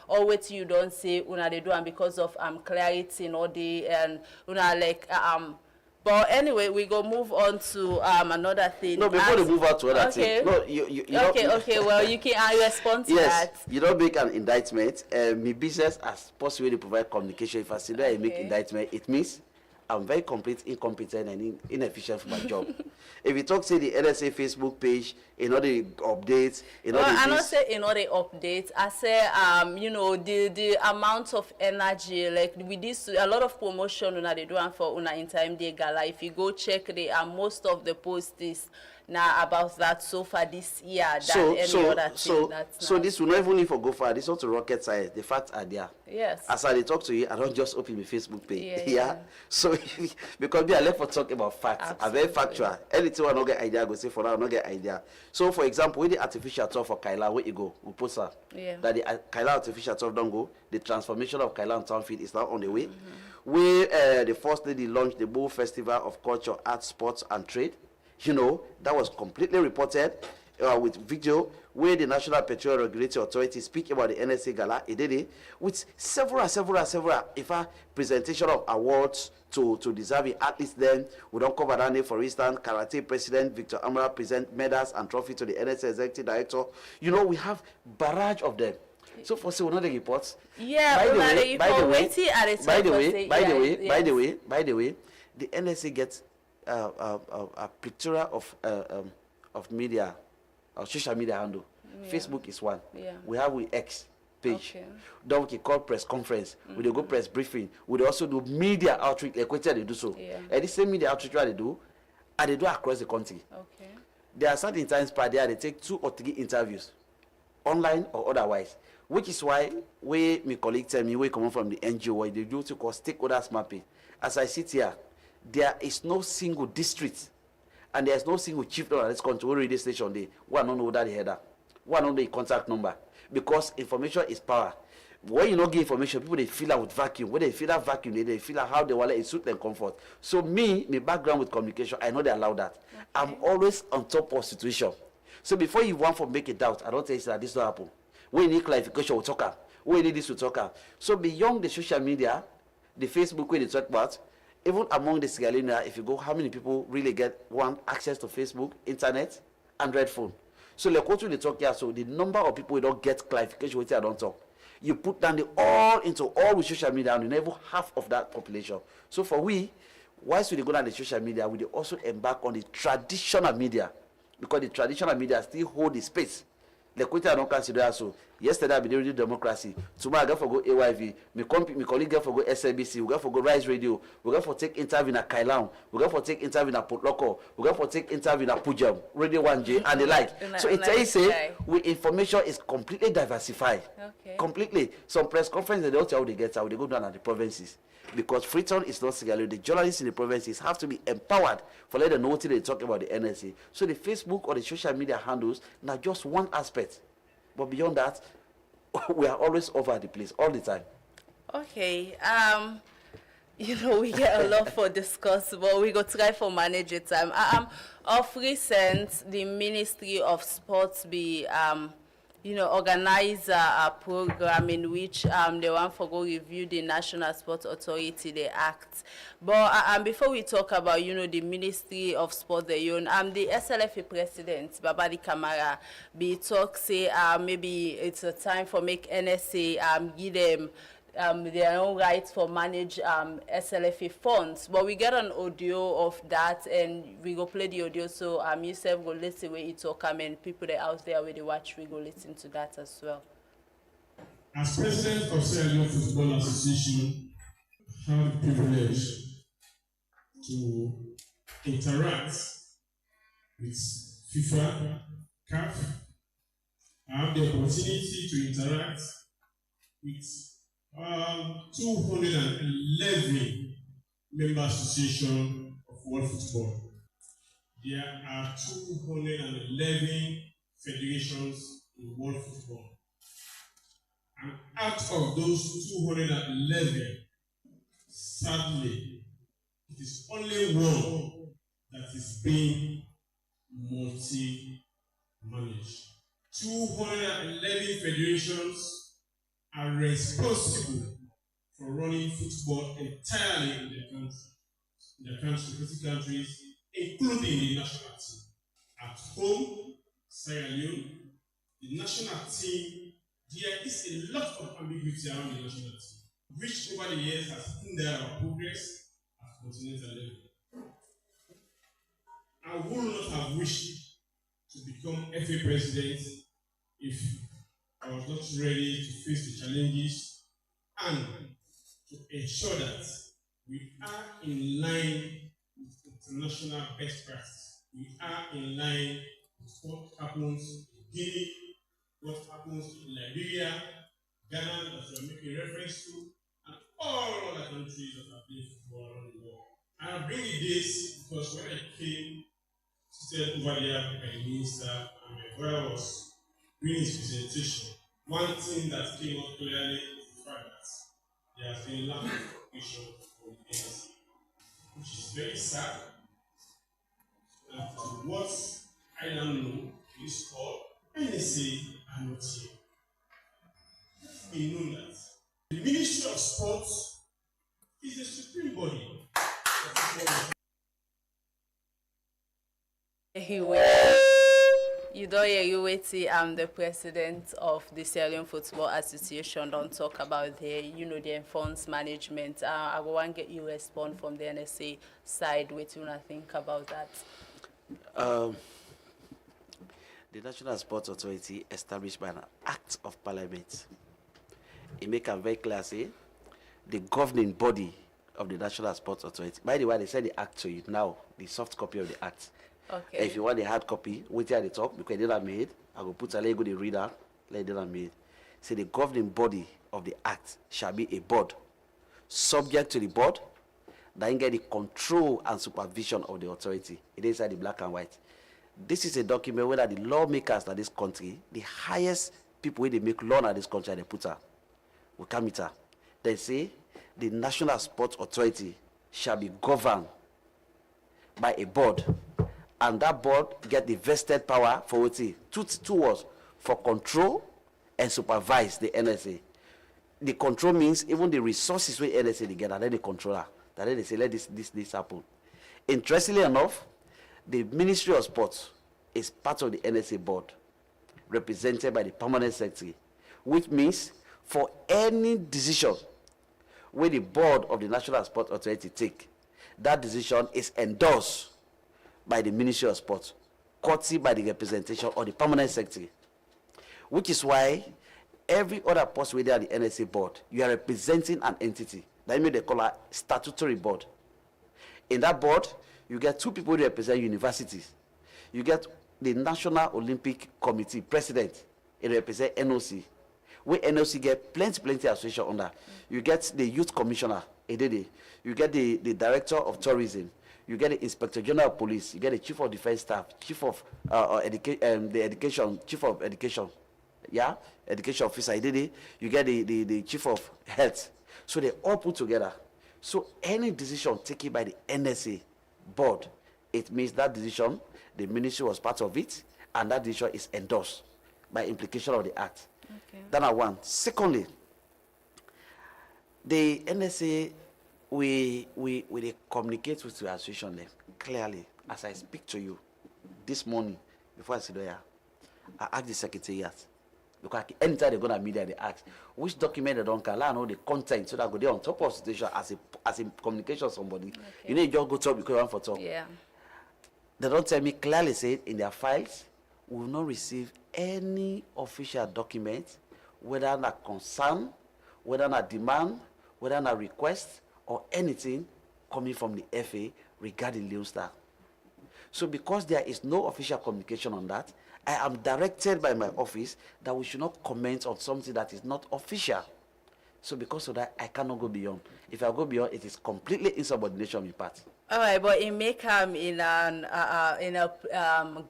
or what you don't say they do, and because of clarity or the and like but anyway, we go move on to another thing. No, before we move on to other thing. No, you okay. Well, you can respond to that. Yes, you don't make an indictment. My business as possible to provide communication. If I say that I make indictment, it means I'm very incompetent and inefficient for my job. If you talk, say the NSA Facebook page, the updates, I don't say the updates. I say you know, the amount of energy, like with this a lot of promotion they do for in time day gala. If you go check the most of the posts is now about that so far this year than any other thing. So this will not even need to go far. This not to rocket science. The facts are there. Yes. As I talk to you, I don't just open my Facebook page. Yeah. So because I like for talk about facts. Absolutely. I'm very factual. Anything I don't get idea, I go say for now I don't get idea. So for example, with the artificial turf for Kaila, where you go, we post that the Kaila artificial turf don't go. The transformation of Kaila and Townfield is now on the way. Where the first lady launched the Bull Festival of Culture, Arts, Sports and Trade. You know, that was completely reported. with video where the National Petroleum Regulatory Authority speak about the NSA Gala, he did it with several, if a presentation of awards to deserving athletes. Then we don't cover that name. For instance, Karate President Victor Amara present medals and trophy to the NSA Executive Director. You know, we have barrage of them. So for say, we know the reports. Yeah, by the way, the NSA gets a plethora of media, social media handle. Yeah. Facebook is one. Yeah. We have with X page. Okay. Then we call press conference. We go press briefing. We also do media outreach. Like they do so. Yeah. And the same media outreach they do, and they do across the country. Okay. There are certain times per day they take 2 or 3 interviews, online or otherwise. Which is why my colleague tell me we come from the NGO where they do to call stakeholders mapping. As I sit here, there is no single district and there is no single chieftain of this country where radio station they one don't know that the header, one don't know the contact number, because information is power. When you don't give information, people they fill out with vacuum. When they fill out vacuum, they fill out how they want it suit them comfort. So my background with communication, I know they allow that. Okay. I'm always on top of situation. So before you want to make a doubt, I don't tell you that this will happen. We need clarification, we'll talk about. We need this, we'll talk about. So beyond the social media, the Facebook where they talk about, even among the Sierra Leoneans, if you go, how many people really want access to Facebook, internet, Android phone? So like what we talk here, so the number of people who don't get clarification with I don't talk. You put down the all into all with social media and you never half of that population. So for whilst we go down the social media, we also embark on the traditional media, because the traditional media still hold the space. Like what I don't consider so. Yesterday I be doing democracy. Tomorrow I go for go AYV. My colleague go for go SABC. We go for go Rise Radio. We go for take interview in Kailan. We go for take interview in Port Loko. We go for take interview in Pujam, Radio 1J, and the like. So it say we information is completely diversified. Okay. Completely. Some press conference they don't tell how they get how they go down at the provinces. Because Freetown is not Sierra Leone. The journalists in the provinces have to be empowered for let them know what they talk about the NSA. So the Facebook or the social media handles now just one aspect. But beyond that, we are always over the place all the time. Okay. We get a lot for discuss, but we go try for manage it time. Of recent, the Ministry of Sports be organize a program in which they want to go review the National Sports Authority, the Act. But before we talk about, the Ministry of Sports, the SLFA President, Babadi Kamara, be talk, say, maybe it's a time for make NSA give them their own rights for manage SLFA funds. But we get an audio of that and we go play the audio, so yourself go listen where it talk and people that out there where they watch, we go listen to that as well. As president of Sierra Leone Football Association, I have the privilege to interact with FIFA, CAF. I have the opportunity to interact with 211 member association of world football. There are 211 federations in world football. And out of those 211, sadly, it is only one that is being multi-managed. 211 federations are responsible for running football entirely in their countries, including the national team. At home, Sierra Leone, the national team, there is a lot of ambiguity around the national team, which over the years has hindered our progress at continental level. I would not have wished to become FA president if I was not ready to face the challenges and to ensure that we are in line with international best practice. We are in line with what happens in Guinea, what happens in Liberia, Ghana, that we are making reference to, and all other countries that are playing football around the world. I bring this because when I came seated over there by the minister and my brother was doing his presentation, one thing that came out clearly is the fact that there has been lack of education for the NSA, which is very sad. And to what I don't know, Police Corps, NSA are not here. We know that the Ministry of Sports is the supreme body of football. You don't hear you wait till I'm the president of the Sierra Leone Football Association. Don't talk about the funds management. I want to get you a response from the NSA side. What you think about that? The National Sports Authority established by an act of parliament. It make a very clear say the governing body of the National Sports Authority. By the way, they send the act to you now, the soft copy of the act. Okay. If you want the hard copy, wait till the talk because they are made. I will put a let go the reader, let they are made. Say the governing body of the act shall be a board. Subject to the board, then get the control and supervision of the authority. It is inside the black and white. This is a document where the lawmakers of this country, the highest people where they make law in this country, they put her. We come meet her. They say the National Sports Authority shall be governed by a board. And that board get the vested power for what two words for control and supervise the NSA. The control means even the resources where NSA they get and then the controller. That then they say let this happen. Interestingly enough, the Ministry of Sports is part of the NSA board, represented by the permanent secretary, which means for any decision where the board of the National Sports Authority take, that decision is endorsed by the Ministry of Sports, courtesy by the representation of the permanent secretary. Which is why every other post within the NSA board, you are representing an entity. That means they call a statutory board. In that board, you get two people who represent universities. You get the National Olympic Committee president, it represents NOC. Where NOC get plenty association under. You get the youth commissioner, you get the director of tourism. You get the Inspector General of Police, you get the Chief of Defense Staff, Chief of Education, Chief of Education, Education Officer, you get the Chief of Health. So they all put together. So any decision taken by the NSA board, it means that decision, the ministry was part of it, and that decision is endorsed by implication of the act. Okay. That are one. Secondly, the NSA, we communicate with the association clearly. As I speak to you this morning, before I sit there, I ask the secretariat, because anytime they're gonna media, they ask which document they don't can I know the content, so that go there on top of the situation as a communication somebody. Okay. You know, you just go talk because you want for talk. Yeah. They don't tell me clearly say in their files, we will not receive any official document, whether not concern, whether not demand, whether not request, or anything coming from the FA regarding Leone Star. So because there is no official communication on that, I am directed by my office that we should not comment on something that is not official. So because of that, I cannot go beyond. If I go beyond, it is completely insubordination on my part. All right, but it may come in a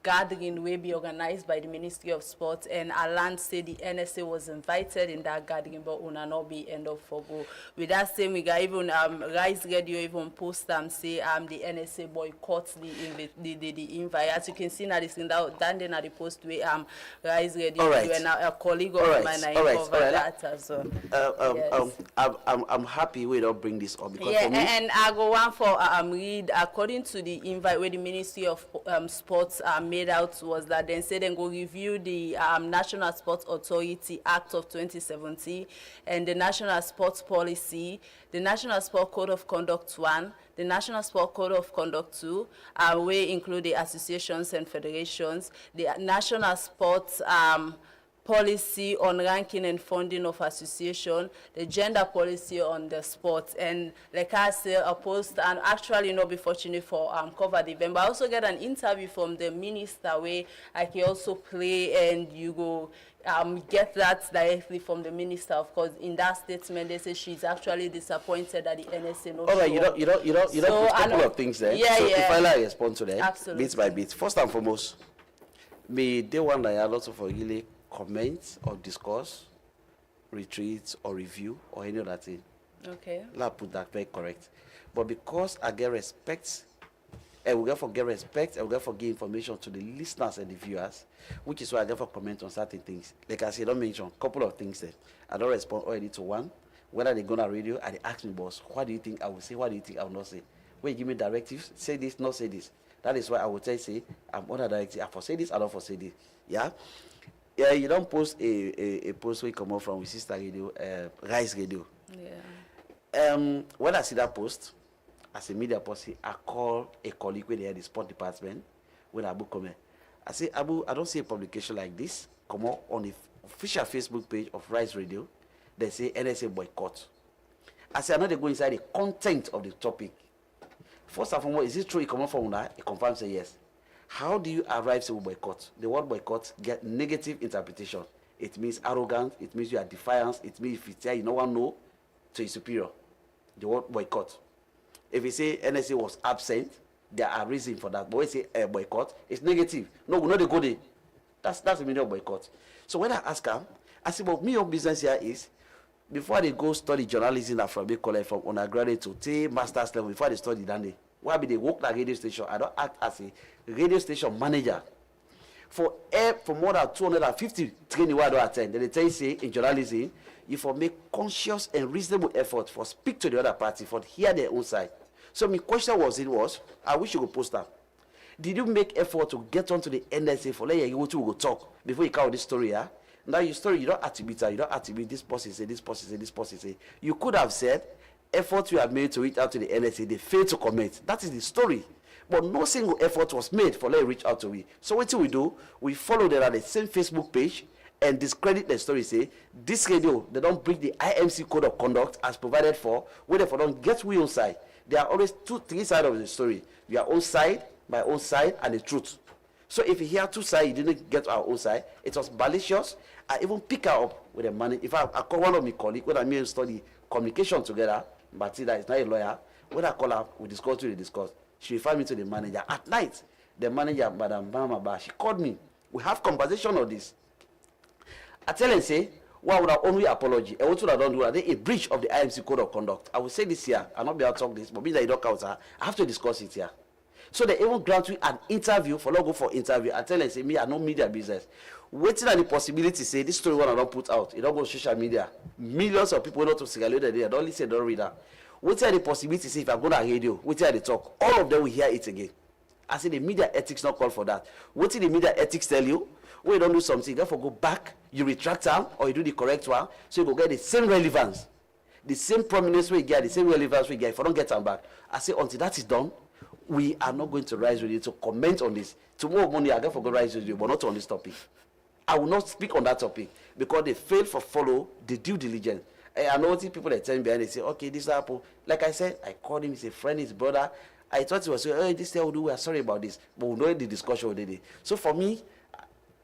gathering will be organized by the Ministry of Sports, and Alan said the NSA was invited in that gathering, but will not be end of for go. With that same, we got even Rise Radio even post say the NSA boycott the invite. As you can see now, this thing that then at the post where Rise Radio, all right. You and a colleague of mine cover that as well. Yes. I'm happy we don't bring this up because for me, and I go on for according to the invite where the Ministry of Sports made out was that they said they go review the National Sports Authority Act of 2017 and the National Sports Policy, the National Sport Code of Conduct 1, the National Sport Code of Conduct 2, where include the associations and federations, the National Sports policy on ranking and funding of association, the gender policy on the sport, and like I said, a post, and actually not be fortunate for cover the event. But I also get an interview from the minister where I can also play, and you go get that directly from the minister. Of course, in that statement, they say she's actually disappointed that the NSA not. All right, you don't put a couple of things there. Yeah, so yeah. If I like respond to that, absolutely, bit by bit. First and foremost, me day one that I had lots of really comment or discuss, retreat or review or any other thing. Okay. Let's put that very correct. But because I get respect And we therefore get respect, and we therefore give information to the listeners and the viewers, which is why I therefore comment on certain things. Like I said, I don't mention a couple of things there. I don't respond already to one. Whether they go on radio and they ask me, boss, what do you think I will say? What do you think I will not say? When you give me directives, say this, not say this. That is why I will say, I'm on a directive. I foresee this, I don't foresee this. Yeah? Yeah, you don't post a post where you come out from with Sister Radio, Rise Radio. Yeah. When I see that post, as a media person, I call a colleague when they had the sport department, when Abu come here. I say, Abu, I don't see a publication like this come out on the official Facebook page of Rise Radio. They say NSA boycott. I say, I know they go inside the content of the topic. First and foremost, is it true? It come out from that? It confirms, say yes. How do you arrive to boycott? The word boycott get negative interpretation. It means arrogant. It means you are defiant. It means if it's there, you no one know to your superior. The word boycott. If you say NSA was absent, there are reasons for that. But when you say boycott, it's negative. No, we know they go there. That's the meaning of boycott. So when I ask her, I say, well, me your business here is, before they go study journalism from big college from undergraduate to take master's level, before they study that day, why be they work at radio station? I don't act as a radio station manager. For more than 250 training where I don't attend, they tell you say in journalism, you for make conscious and reasonable effort for speak to the other party, for hear their own side. So my question was, I wish you could post that. Did you make effort to get onto the NSA for let you go talk before you count this story, yeah? Now your story, you don't attribute her, you don't attribute this person say, this person say, this person say. You could have said, effort you have made to reach out to the NSA, they failed to comment. That is the story. But no single effort was made for let you reach out to me. So what do we do? We follow them at the same Facebook page and discredit the story, say, this radio, they don't break the IMC code of conduct as provided for, where they don't get we own side. There are always three sides of the story. Your own side, my own side, and the truth. So if you hear two sides, you didn't get our own side, it was malicious. I even pick her up with the money. If I call one of my colleagues, when I mean study communication together, but see that is not a lawyer, when I call her, we discuss. She referred me to the manager. At night, the manager, Madam Bamaba, she called me. We have conversation on this. I tell her, say, why would I only apology? And what would I don't do? Are they a breach of the IMC code of conduct? I will say this here. I'll not be able to talk this, but being that you don't count her, I have to discuss it here. So they even grant me an interview for logo for interview. I tell them, say, me, I know media business. Waiting on the possibility, say, this story one I don't put out. It don't go to social media. Millions of people don't to Sierra Leone, they don't listen, don't read that. Waiting on the possibility, say, if I go to radio, waiting on the talk, all of them will hear it again. I say the media ethics not call for that. Waiting the media ethics tell you, when you don't do something, therefore go back, you retract them, or you do the correct one, so you go get the same relevance. The same prominence we get, the same relevance we get. If I don't get them back, I say until that is done, we are not going to Rise Radio to comment on this. Tomorrow morning, I go for Rise Radio, but not on this topic. I will not speak on that topic because they failed for follow the due diligence. I know people that tell me behind, they say, okay, this Apple. Like I said, I called him, he's a friend, his brother. I thought he was saying, hey, this thing will do, we are sorry about this. But we know the discussion already. So for me,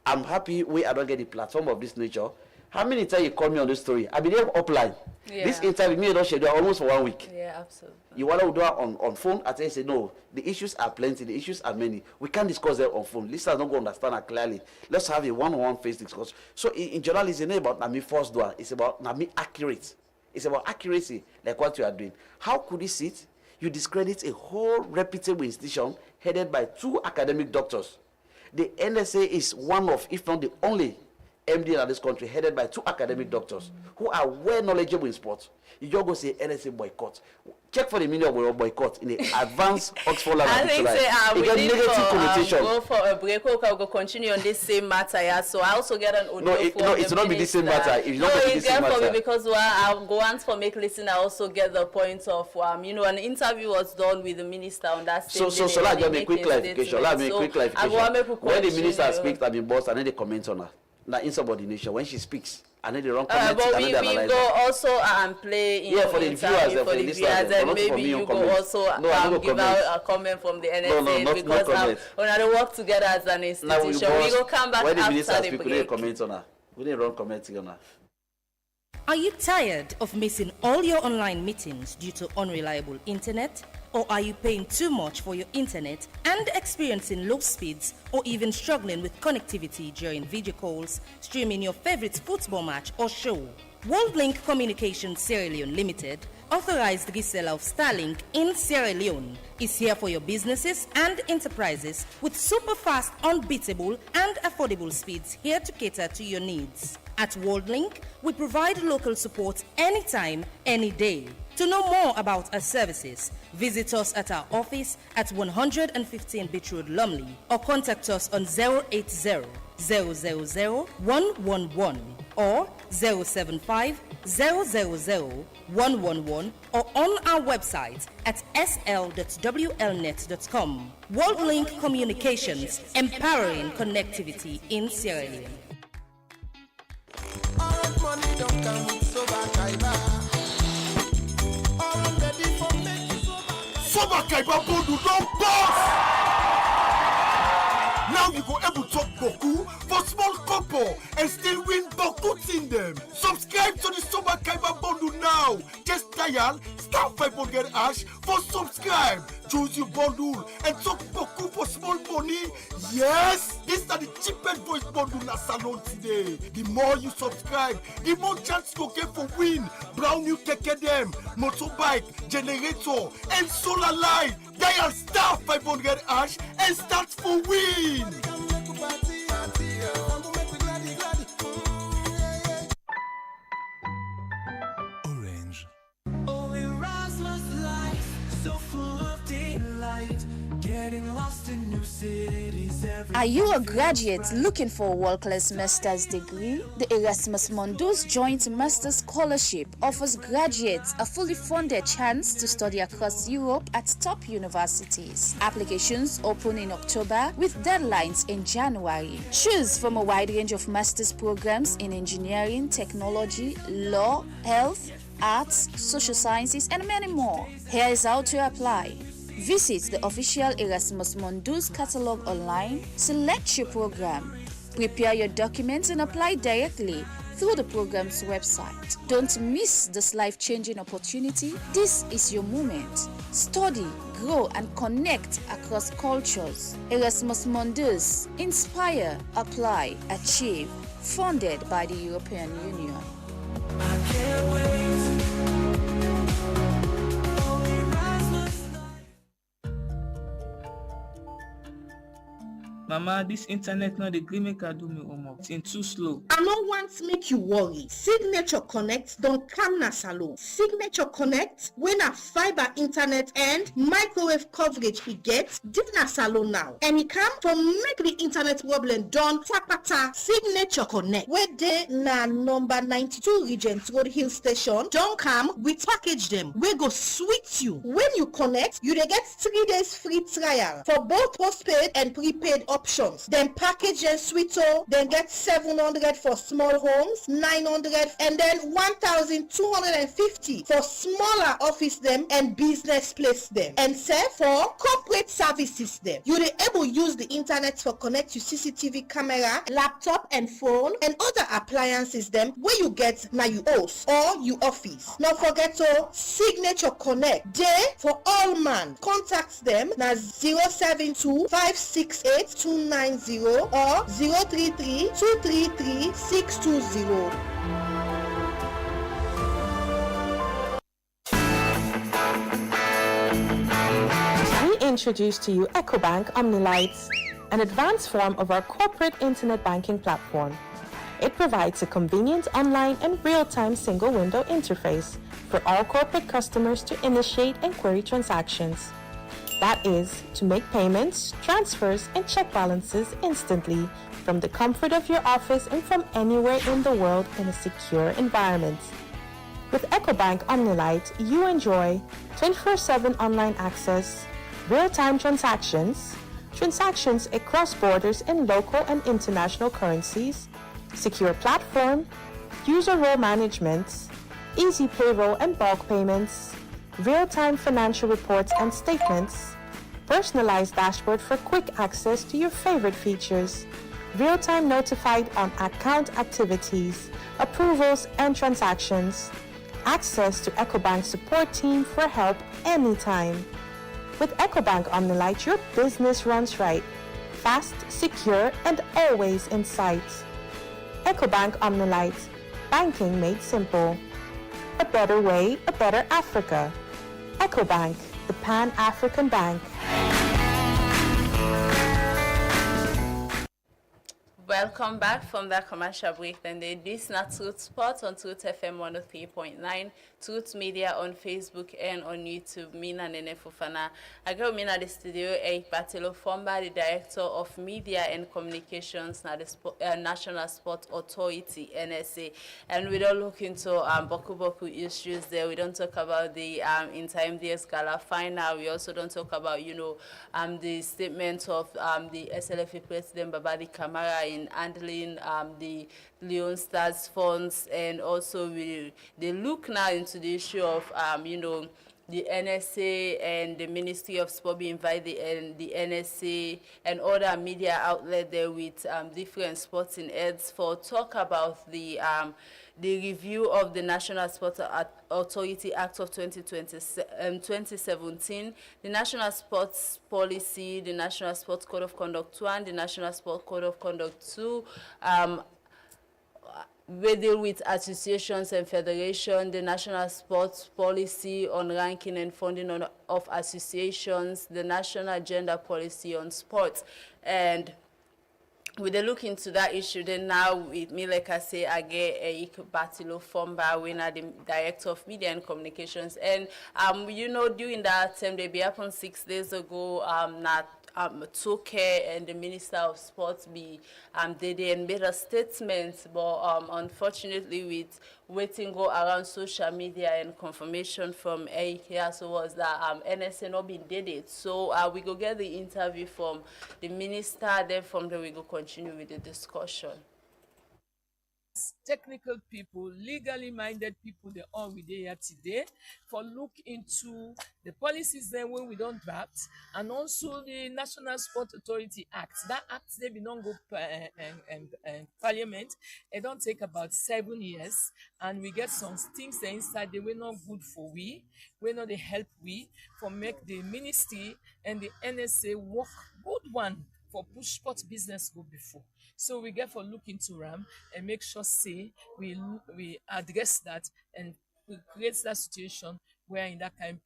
I'm happy I don't get the platform of this nature. How many times you call me on this story? I've been here upline. Yeah. This interview, me and don't schedule almost for 1 week. Yeah, absolutely. You want to do it on phone? I tell you, say, no, the issues are plenty, the issues are many. We can't discuss them on phone. Listeners don't go understand it clearly. Let's have a one-on-one face discussion. So in journalism, it's not about me first door. It's about me accurate. It's about accuracy, like what you are doing. How could you sit? You discredit a whole reputable institution headed by 2 academic doctors. The NSA is one of, if not the only, MD in this country headed by 2 academic doctors who are well knowledgeable in sports. You just go say NSA boycott. Check for the meaning of boycott in the advanced Oxford language. I think say, we need to go for a break. We'll go continue on this same matter. Yeah. So I also get an audio. No, it's not be the same matter. It's not no, be the same matter. For me because I'll go on for make listen. I also get the point of an interview was done with the minister on that same day. So let me make quick clarification. When the minister speaks, I mean boss, and then they comment on her. Now insubordination when she speaks. I need the wrong comment. But we go also play in for the viewers, for the viewers, and maybe you go also give out a comment from the NSA because when I work together as an institution, we go come back when after the minister the break. Comment on her. We need wrong commenting on her. Are you tired of missing all your online meetings due to unreliable internet? Or are you paying too much for your internet and experiencing low speeds or even struggling with connectivity during video calls, streaming your favorite football match or show? WorldLink Communications Sierra Leone Limited authorized reseller of Starlink in Sierra Leone, is here for your businesses and enterprises with super fast, unbeatable, and affordable speeds here to cater to your needs. At WorldLink, we provide local support anytime, any day. To know more about our services, visit us at our office at 115 Beach Road, Lumley, or contact us on 080 000 111 or 075 000 111 or on our website at sl.wlnet.com. WorldLink Communications, empowering connectivity in Sierra Leone. Soba Kaiba Bodu don't boss! Now you go able to talk Boku for small couple and still win Boku in them. Subscribe to the Soba Kaiba Bodu now. Just dial *500# for subscribe. Choose your bundle and talk Boku for small money. Yes, this is the cheapest voice bundle in salon today. The more you subscribe, the more chance you get for win. Brown new keke them, motorbike, generator, and solar light. Dial *500# and start for win. Orange. Oh, Erasmus life, so full of delight. Getting lost in new cities every. Are you a graduate looking for a world-class master's degree? The Erasmus Mundus Joint Master's Scholarship offers graduates a fully funded chance to study across Europe at top universities. Applications open in October with deadlines in January. Choose from a wide range of master's programs in engineering, technology, law, health, arts, social sciences, and many more. Here is how to apply. Visit the official Erasmus Mundus catalog online, select your program, prepare your documents and apply directly through the program's website. Don't miss this life-changing opportunity. This is your moment. Study, grow and connect across cultures. Erasmus Mundus. Inspire, apply, achieve. Funded by the European Union. I can't wait. Mama, this internet not the gree make I do me homework. It's too slow. I no want make you worry. Signature Connect don't come na salon. Signature Connect when a fiber internet and microwave coverage we get, this na salon now. And it come from make the internet problem done tapata. Signature Connect where they na number 92 Regent Road Hill Station don't come, we package them. We go sweet you. When you connect, you dey get 3 days free trial for both postpaid and prepaid options. Then package and sweeto, then get 700 for small homes, 900 and then 1,250 for smaller office them and business place them. And say for corporate services them. You dey able use the internet for connect to CCTV camera, laptop and phone and other appliances them where you get na you house or you office. Not forget to Signature Connect. Day for all man. Contact them na 072 568 290 or 033 233 620. We introduce to you EcoBank OmniLights, an advanced form of our corporate internet banking platform. It provides a convenient online and real-time single-window interface for all corporate customers to initiate and query transactions. That is, to make payments, transfers, and check balances instantly from the comfort of your office and from anywhere in the world in a secure environment. With EcoBank OmniLight, you enjoy 24/7 online access, real-time transactions, transactions across borders in local and international currencies, secure platform, user role management, easy payroll and bulk payments, real-time financial reports and statements, personalized dashboard for quick access to your favorite features, real-time notified on account activities, approvals and transactions, access to EcoBank support team for help anytime. With EcoBank OmniLight, your business runs right, fast, secure, and always in sight. EcoBank OmniLight, banking made simple. A better way, a better Africa. EcoBank, the Pan-African Bank. Welcome back from that commercial break. And this is not Truth Spot on Truth FM 103.9, Truth Media on Facebook and on YouTube. Mina Nene Fofana. I got me in the studio, Eric Batilo Fomba, the Director of Media and Communications at the National Sport Authority, NSA. And we don't look into boku issues there. We don't talk about the in-time DS Gala final. We also don't talk about, the statement of the SLFA President Babadi Kamara in handling the Leon Stars funds, and also they look now into the issue of the NSA and the Ministry of Sport be invited, the NSA and other media outlets there with different sporting heads for talk about the review of the National Sport Authority Act of 2017, the National Sports Policy, the National Sports Code of Conduct 1, the National Sports Code of Conduct 2, we deal with associations and federations, the National Sports Policy on ranking and funding of associations, the National Gender Policy on sports. And with a look into that issue, then now with me, like I say, I get Eric Batilo Fomba, winner, the Director of Media and Communications. And, during that time, they happened 6 days ago, Toke and the Minister of Sports they made a statement, but unfortunately with waiting go around social media and confirmation from Eric here, so was that NSA not been did it. So we go get the interview from the minister, then from there we go continue with the discussion. Technical people, legally minded people, they all we here today for look into the policies then when we don't draft, and also the National Sport Authority Act. That act they be not go Parliament. It don't take about 7 years, and we get some things inside they were not good for we not they help we for make the ministry and the NSA work good one for push sport business go before. So we get for look into RAM and make sure say we address that and we create that situation where in that kind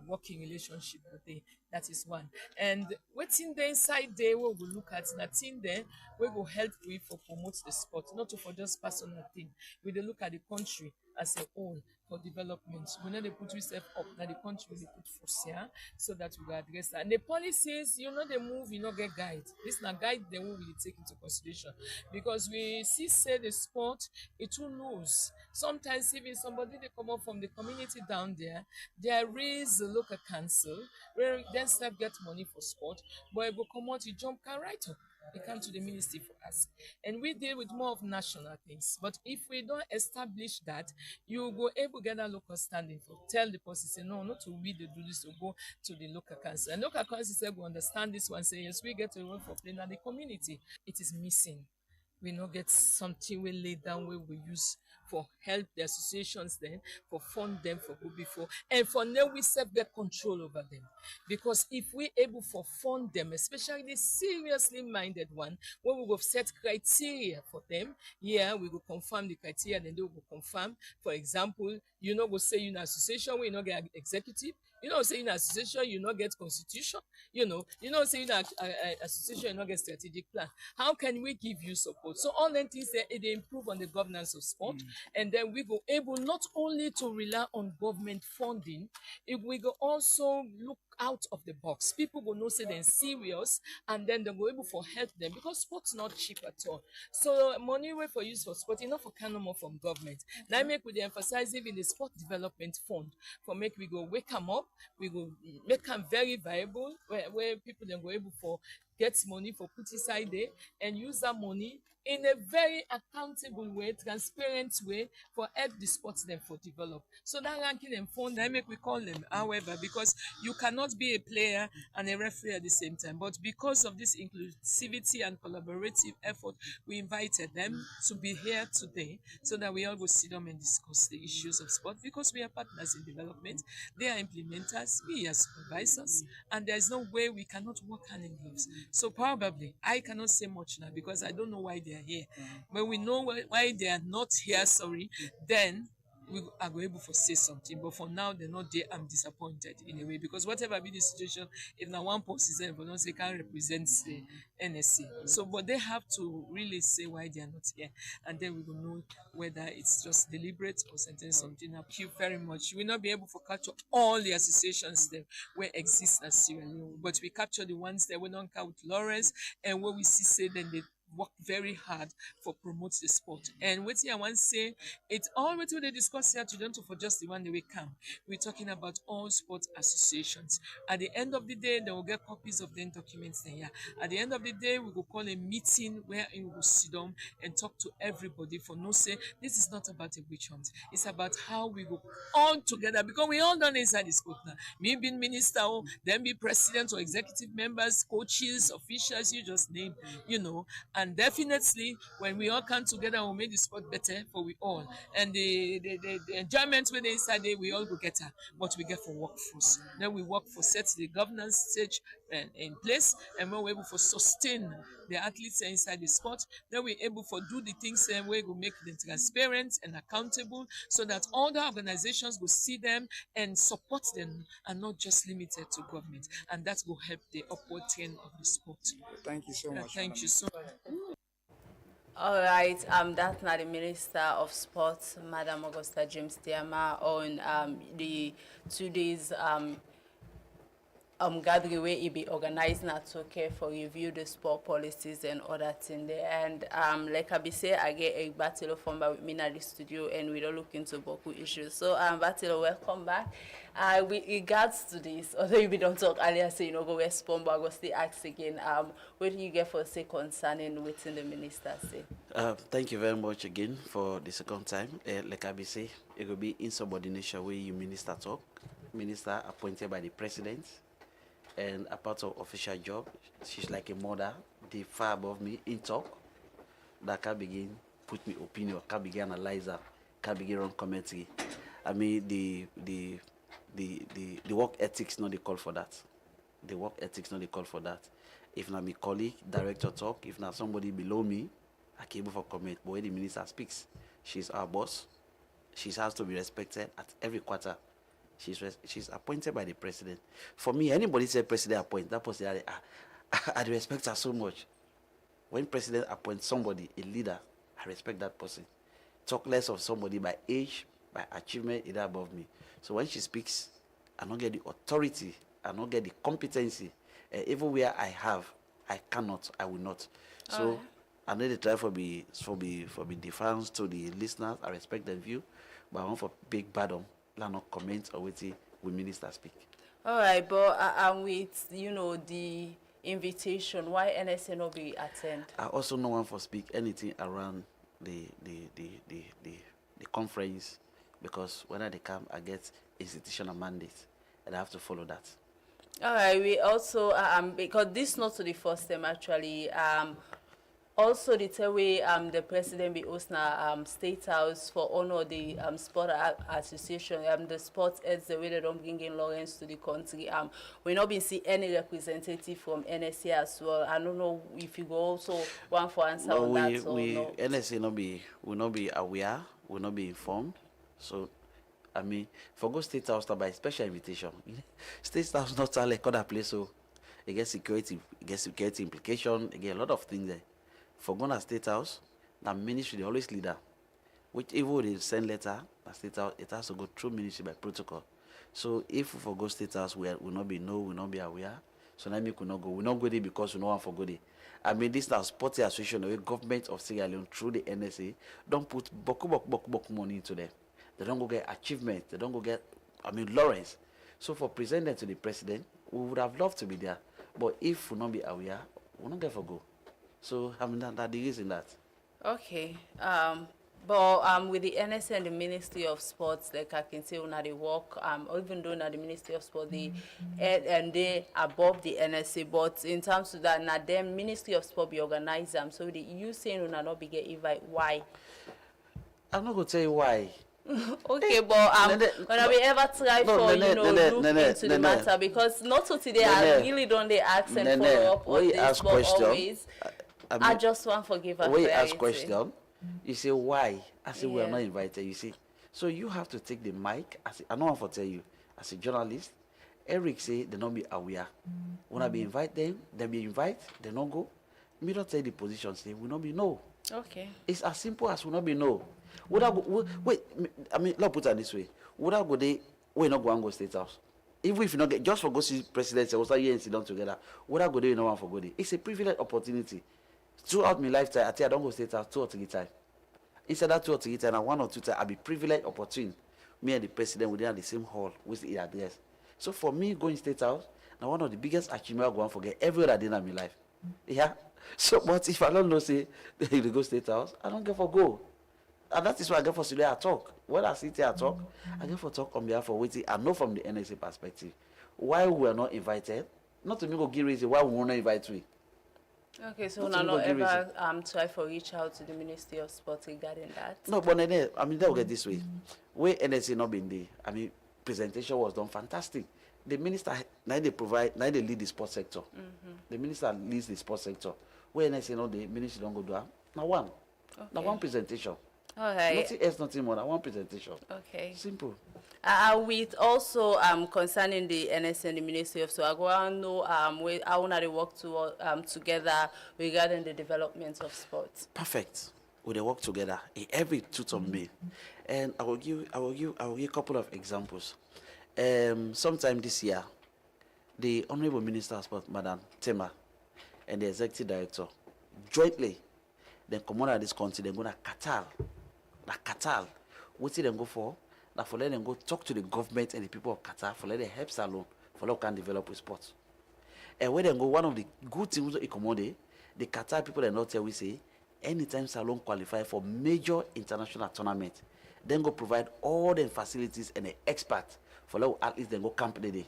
working relationship with the, that is one. And what's in the inside there we will look at that in there we will help we for promote the sport, not for just personal thing. We will look at the country as a whole for development. We know they put yourself up, now the country they put force here, so that we will address that. And the policies, they move, get guide. This is not guide they will really take into consideration. Because we see say the sport, it will lose. Sometimes even somebody they come up from the community down there raise the local council, where then start get money for sport, but it will come out, you jump car right up. They come to the ministry for us. And we deal with more of national things. But if we don't establish that, you go able to get a local standing for tell the person, say, no, not to we do this, to go to the local council. And local council say, we understand this one, say, yes, we get a role for playing at the community. It is missing. We not get something we lay down where we use for help the associations then, for fund them for go before, and for now we self get control over them. Because if we able for fund them, especially the seriously minded one, when we will set criteria for them, we will confirm the criteria, then they will confirm. For example, go say in an association where you not get executive, say in an association you not get constitution, say in an association you not get strategic plan. How can we give you support? So all them things they improve on the governance of sport, and then we go able not only to rely on government funding, if we go also look out of the box. People will know say they're serious, and then they go able for help them, because sports not cheap at all. So money way for use for sport, enough for kind of more from government. Now make we emphasize even the sport development fund for make we go wake them up, we go make them very viable, where people then go able for get money for put inside there and use that money in a very accountable way, transparent way, for help the sports them for develop. So that ranking and fund, I make we call them, however, because you cannot be a player and a referee at the same time. But because of this inclusivity and collaborative effort, we invited them to be here today so that we all will sit down and discuss the issues of sport, because we are partners in development, they are implementers, we are supervisors, and there is no way we cannot work hand in gloves. So probably, I cannot say much now because I don't know why they are here. When we know why they are not here, then we are going able to say something. But for now, they're not there. I'm disappointed in a way because whatever be the situation, if now one post is there, but don't say can represent the NSC. So, but they have to really say why they are not here, and then we will know whether it's just deliberate or something. Thank you very much. We will not be able to capture all the associations that where exist as Sierra Leone, but we capture the ones that we don't count with Lawrence and where we see say then they work very hard for promote the sport. And what I want to say, it's all what they discuss here today for just the one that we come. We're talking about all sports associations. At the end of the day, they will get copies of the documents there. At the end of the day, we will call a meeting where we will sit down and talk to everybody for no say. This is not about a witch hunt. It's about how we go all together because we all done inside the sport now. Me being minister, then be president or executive members, coaches, officials, you just name, and definitely when we all come together, we'll make the sport better for we all. And the enjoyment when they inside there, we all go get her. What we get for work first. Then we work for set the governance stage in place, and when we're able to sustain the athletes inside the sport, then we're able to do the things and we will make them transparent and accountable so that all the organizations will see them and support them and not just limited to government. And that will help the upward trend of the sport. Thank you so much. Thank you so much. All right, that's now the Minister of Sports, Madam Augusta James Tiama, on the 2 days gathering where it be organized now to care for review the sport policies and other things there. And like I be say, I get a battle from with me in the studio and we don't look into Boku issues. So Battle, welcome back. With regards to this, although you don't talk earlier, so you know go respond, but I go still ask again. What do you get for say concerning within the minister say? Thank you very much again for the second time. Like I be say, it will be insubordination where you minister talk. Minister appointed by the president. And a part of official job, she's like a mother, they far above me in talk. That can begin put me opinion, can begin analyzer, can begin run commentary. I mean the work ethics not the call for that. The work ethics not the call for that. If not my colleague, director talk, if not somebody below me, I can able for comment. But when the minister speaks, she's our boss. She has to be respected at every quarter. She's appointed by the president. For me, anybody say president appoint, that person, I respect her so much. When president appoints somebody, a leader, I respect that person. Talk less of somebody by age, by achievement, either above me. So when she speaks, I don't get the authority, I don't get the competency. Even where I have, I cannot, I will not. So I need to try for be defense to the listeners. I respect their view, but I want for big badom. Not comment or wait we minister speak. All right, but with the invitation, why NSA not be attend? I also no one for speak anything around the conference because when I come, I get institutional mandate and I have to follow that. All right, we also because this is not the first time actually. Also, the way the president be hosting State House for honor the sport association, the sport heads the way they don't bring in Lawrence to the country. We not been see any representative from NSA as well. I don't know if you go also want for answer on that or no. NSA will not be aware, will not be informed. So, I mean, for go State House by special invitation. State House not like other place, so it gets security implication. It get a lot of things there. For going to State House, the ministry they always leader. Which even they send letter, the State House, it has to go through ministry by protocol. So if we forgo State House, we will not be will not be aware. So now we could not go. We not go there because we no want for go there. I mean this now sporting association, the government of Sierra Leone through the NSA don't put boku money into them. They don't go get achievement. They don't go get Lawrence. So for presenting to the president, we would have loved to be there. But if we not be aware, we not get for go. So, that's the reason that. Okay. But with the NSA and the Ministry of Sports, like I can say, when they work, even though the Ministry of Sports, they above the NSA, but in terms of that, now the Ministry of Sport be organized them. So you saying when not be get invite, why? I'm not going to tell you why. Okay, but when we ever try for look into the matter because not so today I really don't they ask and follow up on this, but always. I just want to give a when you ask question, you say why? I say we are not invited. You see, So you have to take the mic. I don't want to tell you, as a journalist, Eric say they not be aware. When I be invite them, they be invite, they not go. Me not tell the position, say we not be no. Okay. It's as simple as we not be no. Would I go, wait, I mean, let's put it this way. Would I go there, we not go and go State House? Even if you not get, just for go see president, also here and sit down together, would I go there, you know, one for go there? It's a privileged opportunity. Throughout my lifetime, I tell you, I don't go State House 2 or 3 times. Instead of 2 or 3 times, and 1 or 2 times, I'll be privileged opportunity. Me and the president within at the same hall with the address. So for me, going State House, now one of the biggest achievements I go and forget every other day in my life. Yeah. So, but if I don't know, say, they go State House, I don't get for go. And that is why I get for today I talk. When I sit here I talk, I get for talk on behalf of waiting. I know from the NSA perspective why we are not invited. Not to me go give reason why we will not invite we. Okay, so now not ever try for reach out to the Ministry of Sport regarding that. No, but then, I mean, they'll get this way. Where NSA not been there, I mean, presentation was done fantastic. The minister, now they lead the sports sector. The minister leads the sports sector. Where NSA not the ministry don't go do that. Now one. Okay. Now one presentation. All right. Nothing else, nothing more. Now one presentation. Okay. Simple. With also concerning the NSA and the Ministry of Sport, I want to know how they work together regarding the development of sports. Perfect. We they work together in every tooth of me, and I will give a couple of examples. Sometime this year, the Honorable Minister of Sport, Madam Tema, and the Executive Director, jointly, then come out of this country, they're going to Qatar. Qatar. What did they go for? Now for let them go talk to the government and the people of Qatar, for let them help Salon, for let them can develop with sports. And when they go, one of the good things to accommodate, the Qatar people they not tell we say, anytime Salon qualify for major international tournament, then go provide all the facilities and the experts for let at least they go camp there.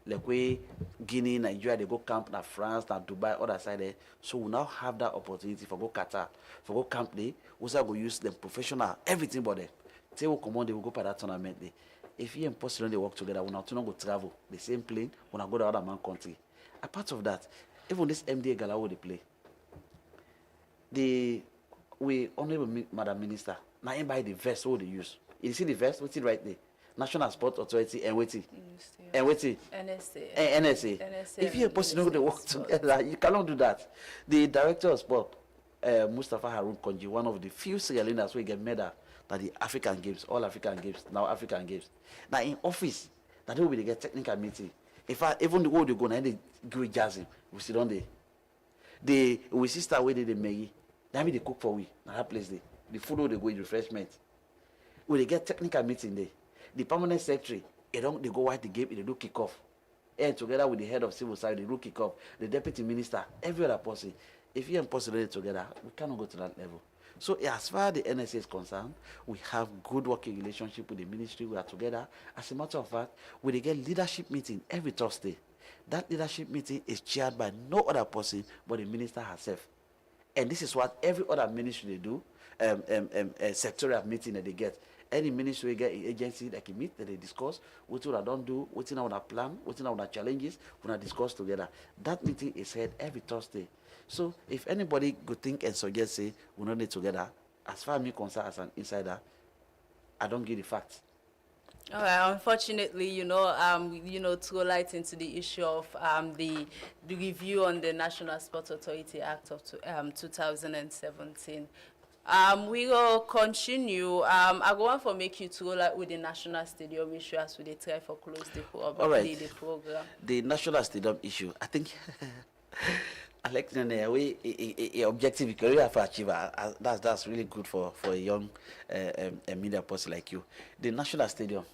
Like we Guinea, Nigeria, they go camp na France, na Dubai, other side there. So we now have that opportunity for go Qatar, for go camp there. We also go use them professional, everything but them. Say we come on, they will go for that tournament there. If you and Post they work together, we not go travel the same plane, we not go to other man country. Apart of that, even this MDA gala where they play, we Honorable Madam Minister, now buy the vest what they use. You see the vest, what's it right there? National Sport Authority and waiting. And waiting. NSA. If you and Post they work together, you cannot do that. The Director of Sport, Mustafa Harun Konji, one of the few Sierra Leoneans who get medal at the African Games, all African Games, now African Games. Now in office, that will be the get technical meeting. In fact, even the way they go now, they go jazzing. We sit on there. We sister where they make. That mean they cook for we. Now that place there. The food where they go with refreshment. We they get technical meeting there. The permanent secretary, they go watch the game, they do kick off. And together with the head of civil service, they do kick off. The deputy minister, every other person. If you and Post together, we cannot go to that level. So as far as the NSA is concerned, we have good working relationship with the ministry. We are together. As a matter of fact, we get leadership meeting every Thursday. That leadership meeting is chaired by no other person but the minister herself. And this is what every other ministry they do, sectorial meeting that they get. Any ministry get an agency that can meet, that they discuss what I don't do, what's in our plan, what's in our challenges, we discuss together. That meeting is held every Thursday. So if anybody could think and suggest say we not need together, as far as me concerned as an insider, I don't give the facts. All right. Unfortunately, to throw light into the issue of the review on the National Sports Authority Act of 2017. We will continue. I go on for make you to roll out with the National Stadium issue as we try for close the program. The National Stadium issue, I think. Alex, a objective you can have achieved. That's really good for a young media person like you. The National Stadium,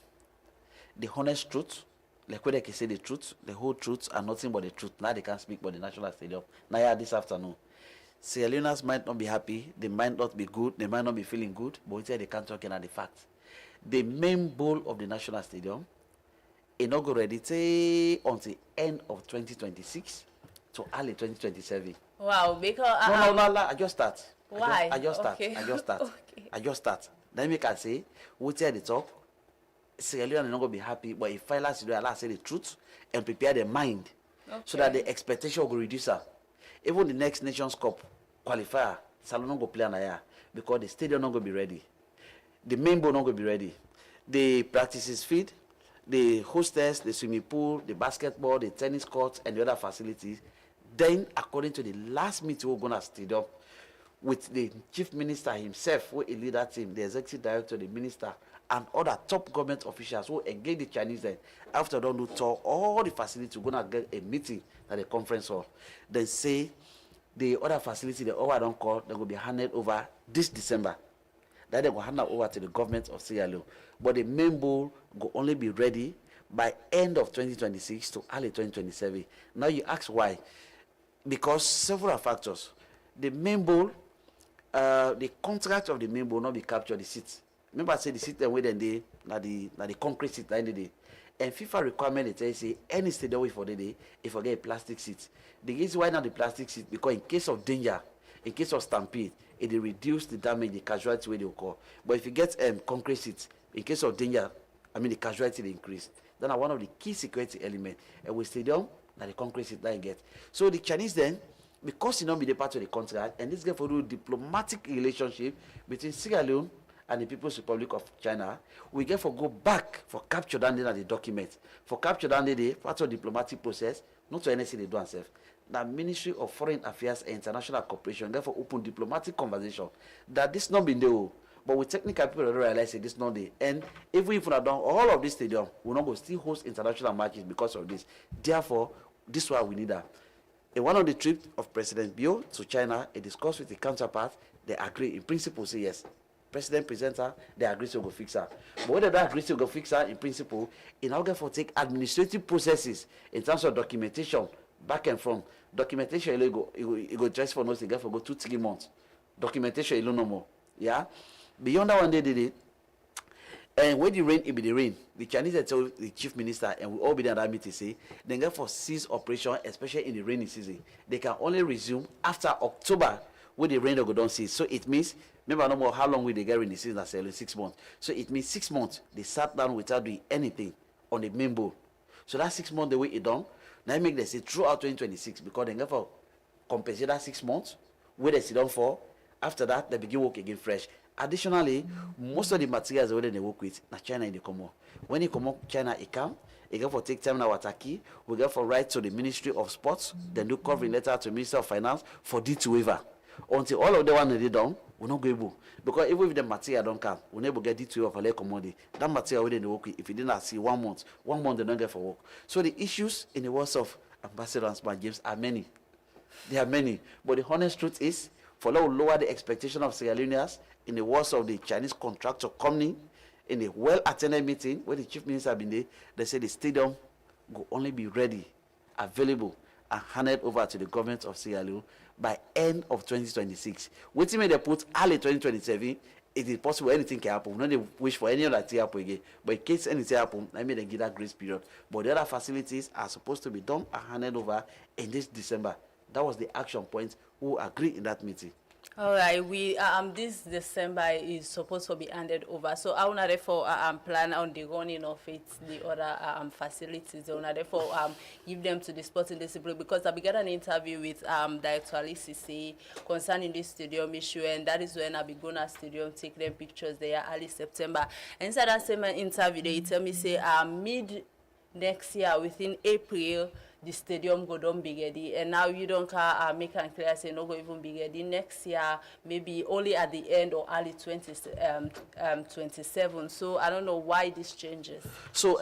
the honest truth, like where they can say the truth, the whole truth, and nothing but the truth. Now they can't speak about the National Stadium. Now, yeah, this afternoon. Sierra Leoneans might not be happy, they might not be good, they might not be feeling good, but they can't talk about the facts. The main bowl of the National Stadium inaugurated until end of 2026 to early 2027. Wow, because no, I just start. Why? I just start. Okay. I just start. Then we can say, we tell the talk. Sierra Leone is not going to be happy, but if filers do allow say the truth and prepare their mind, so that the expectation will reduce. Even the next Nations Cup qualifier, Salon not go play on air because the stadium not going to be ready. The main bowl not going to be ready. the practices field, the hostess, the swimming pool, the basketball, the tennis court, and the other facilities. Then, according to the last meeting we're going to stay up with the chief minister himself, who lead that team, the executive director, the minister, and other top government officials who engage the Chinese then, after they do tour all the facilities, we're going to get a meeting at the conference hall. Then say the other facility, the over don't call, they will be handed over this December. Then they will hand over to the government of Sierra Leone. But the main bowl will only be ready by end of 2026 to early 2027. Now you ask why? Because several factors. The main bowl, the contract of the main bowl not be captured the seats. Remember I said the seat where then they the concrete seat at the day. And FIFA requirement they tell you say any stadium way for the day if you get a plastic seat. The reason why not the plastic seat because in case of danger, in case of stampede, it will reduce the damage, the casualty way they will call. But if you get concrete seats, in case of danger, the casualty will increase. Then one of the key security elements. And with stadium, the concrete seat that you get. So the Chinese then, because you know be the part of the contract, and this get for diplomatic relationship between Sierra Leone and the People's Republic of China, we get for go back for capture down the document. For capture down the part of diplomatic process, not to anything they do themselves. The Ministry of Foreign Affairs and International Cooperation therefore open diplomatic conversation that this not been there, but with technical people don't realize that this not there. And if we have done all of this stadium, we not go still host international matches because of this. Therefore, this is why we need that. In one of the trips of President Bio to China, he discussed with the counterpart, they agree in principle, say yes. President presenter, they agree to go fix her. But whether they agree to go fix her in principle, in order for take administrative processes in terms of documentation, back and from documentation, you go just for notes, you get for go 2-3 months. Documentation, you don't know more. Yeah? Beyond that one day, did it. And when the rain, it be the rain. The Chinese had told the chief minister, and we all be there at that meeting, say, they get for cease operation, especially in the rainy season. They can only resume after October, when the rain will go down cease. So it means, remember no more how long will they get in the season, that's 6 months. So it means 6 months, they sat down without doing anything on the main bowl. So that 6 months, the way it done, now make them say throughout 2026, because they get for compensate that 6 months, where they sit down for, after that, they begin work again fresh. Additionally, most of the materials where they work with, na China in the come. When you come up, China, it come. It get for take time now Wataki. We get for write to the Ministry of Sports, then do covering letter to Minister of Finance for D to waiver. Until all of the one they done, we not go able. Because even if the material don't come, we never get D to waiver for like commodity. That material where they work with, if you didn't see 1 month, 1 month they don't get for work. So the issues in the words of Ambassador Ansman James are many. There are many. But the honest truth is, for lower the expectation of Sierra Leoneans, in the words of the Chinese contractor company, in a well-attended meeting where the chief minister have been there, they say the stadium will only be ready, available, and handed over to the government of Sierra Leone by end of 2026. Waiting when they put early 2027, it is possible anything can happen. We don't wish for any other thing to happen again. But in case anything happen, I mean they give that grace period. But the other facilities are supposed to be done and handed over in this December. That was the action point who agreed in that meeting. All right, we this December is supposed to be handed over. So I want to therefore plan on the running of it, the other facilities. I want to therefore give them to the sporting discipline because I began an interview with Director Alice concerning this stadium issue, and that is when I be going to stadium take them pictures there early September. And inside that same interview, they tell me say mid next year within April. The stadium go down big ready, and now you don't make it clear say no go even big ready next year, maybe only at the end or early 27. So I don't know why this changes. So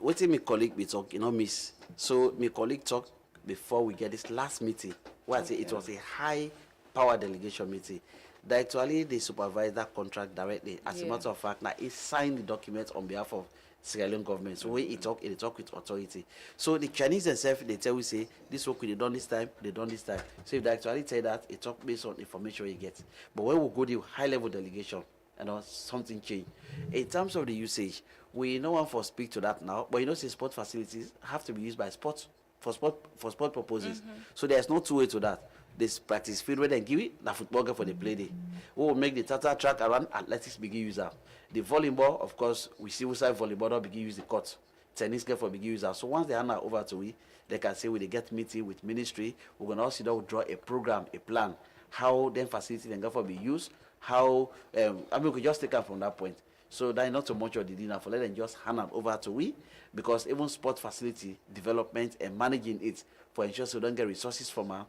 what did my colleague be talk, miss? So my colleague talked before we get this last meeting. Where I say it was a high power delegation meeting. That actually they supervise that contract directly. As a matter of fact, now he signed the document on behalf of Sierra Leone government. So when he talk with authority. So the Chinese themselves, they tell we say this work they done this time, they done this time. So if they actually tell that, it talk based on information you get. But when we go to high level delegation, something change. In terms of the usage, we no one for speak to that now. But say sport facilities have to be used by sport for sport purposes. So there's no two way to that. This practice field where they give it, the football game for the play day. We will make the Tata track around athletics begin user. The volleyball, of course, we see we side volleyball don't begin use the court. Tennis game for begin user. So once they hand over to we, they can say we they get meeting with ministry. We're gonna also draw a program, a plan, how then facility then go for be used, how we could just take up from that point. So that is not so much of the dinner for let them just hand it over to we, because even sport facility development and managing it for ensure so we don't get resources from her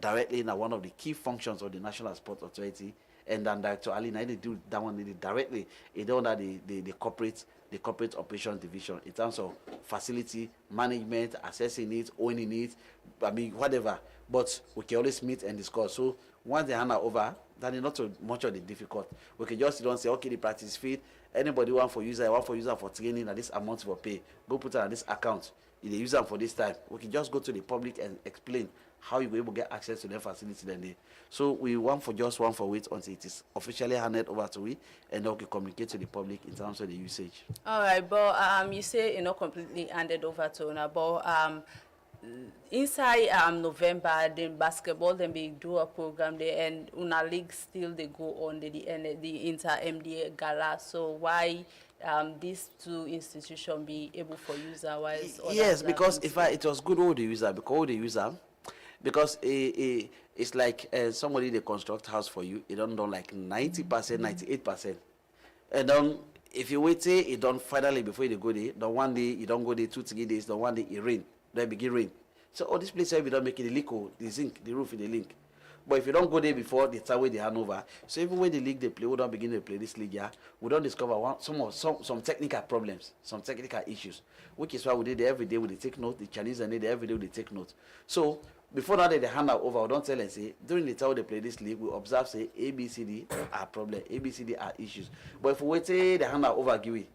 directly in one of the key functions of the National Sport Authority. And then Director Ali, they do that one directly. They don't have the corporate operations division in terms of facility management, assessing it, owning it, I mean whatever. But we can always meet and discuss. So once they hand it over, then it's not so much of the difficult. We can just don't say, okay, the practice feed, anybody want for user for training at this amount for pay, go put it on this account. If they use them for this time, we can just go to the public and explain how you will able to get access to their facility then they. So we want for wait until it is officially handed over to we, and then we can communicate to the public in terms of the usage. All right, but you say you're not completely handed over to Una, but inside November, the basketball then be do a program there, and Una league still they go on the inter MDA gala. So why these two institutions be able for user wise? Yes, because it was good all the user because it's like somebody they construct house for you. It don't done like 90%, 98%, and then if you wait say it done finally before you go there. The one day you don't go there 2-3 days. The one day it rain. Then begin rain. So all this place we don't make it the leak, the zinc, the roof in the link. But if you don't go there before the time where they hand over, so even when the league they play, we don't begin to play this league, yeah, we don't discover some technical problems, some technical issues, which is why we did every day we take note. The Chinese and every day they take note. So before that they hand out over, we don't tell and say during the time they play this league, we observe say ABCD are problem, ABCD are issues. But if we wait say they hand out over, give it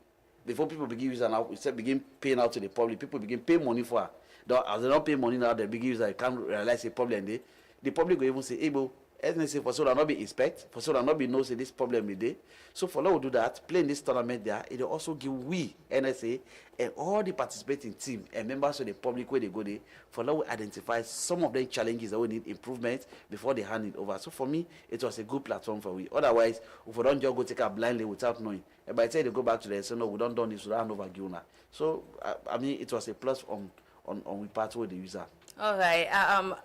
before people begin using now, we begin paying out to the public. People begin pay money for her. As they don't pay money now, the big user can't realize a problem there. The public will even say, hey, bro, say for so that not be inspect, for so that not be know say this problem is there. So for now we do that, playing this tournament there, it will also give we NSA and all the participating team and members of the public where they go there, for now we identify some of the challenges that we need improvement before they hand it over. So for me, it was a good platform for we. Otherwise, if we don't just go take a blindly without knowing, and by the time they go back to the say no, we don't done this, we don't hand over Guna. So I mean it was a plus on we part with the user. All right.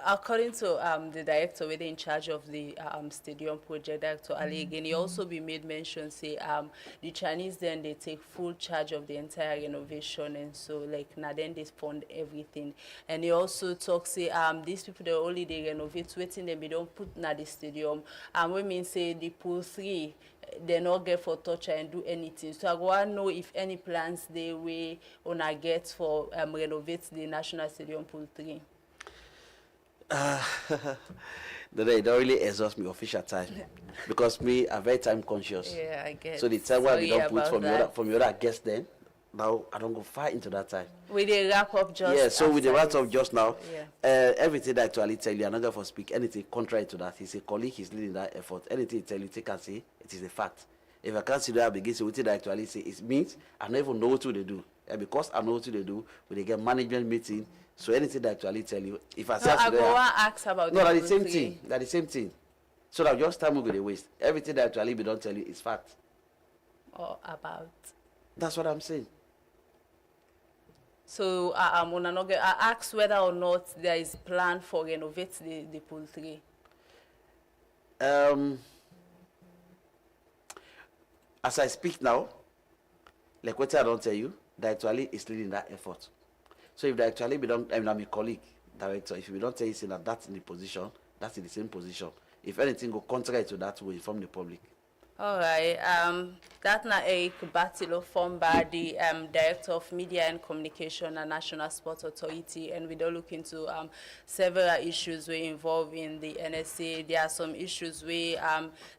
According to the director in charge of the stadium project, Dr. Ali, again, he also be made mention say the Chinese then they take full charge of the entire renovation, and so like now then they fund everything. And he also talks say these people they only they renovate waiting them they don't put na the stadium. We mean say the pool 3 they not get for touch and do anything. So I want to know if any plans they way on a get for renovate the National Stadium Pool 3. They don't really exhaust me official time because me are very time conscious. Yeah, I get. So the time where we don't put from your other guests then, now I don't go far into that time. We did wrap up just. Yeah, so with the wrap up just now, yeah. Everything that actually tell you, I'm not going to speak anything contrary to that. He's a colleague, he's leading that effort. Anything he tell you, take and say, it is a fact. If I can't see that, I begin to say, what actually say, it means I don't even know what they do. And because I know what they do, when they get management meeting, so anything that actually tell you, if I say, I go and ask about no, that's the same thing. That's the same thing. So that just time will go the waste. Everything that actually we don't tell you is fact. Or about. That's what I'm saying. So I ask whether or not there is plan for renovate the pool 3. As I speak now, like what I don't tell you, that actually is leading that effort. So if they actually be don't, I'm a colleague, director, if we don't tell you say that that's in the position, that's in the same position. If anything go contrary to that, we inform the public. All right. That's now Eric Batilo from the Director of Media and Communication and National Sports Authority, and we don't look into several issues we involve in the NSA. There are some issues we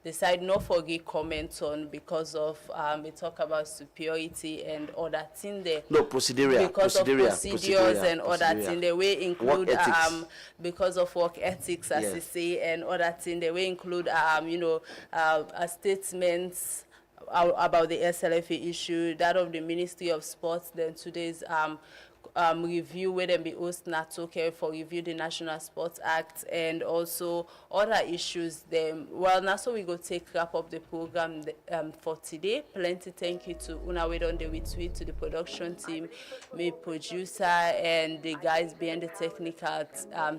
decide not for give comment on because of we talk about superiority and other things there. No, procedural. Because of procedures and other things they will include because of work ethics, as you say, and other things they will include a statements about the SLFA issue, that of the Ministry of Sports, then today's review where them be host Natoke for review the National Sports Act and also other issues them. Well, now so we go wrap up the program for today. Plenty thank you to Una Wedon, the retweet, to the production team, my producer and the guys behind the technical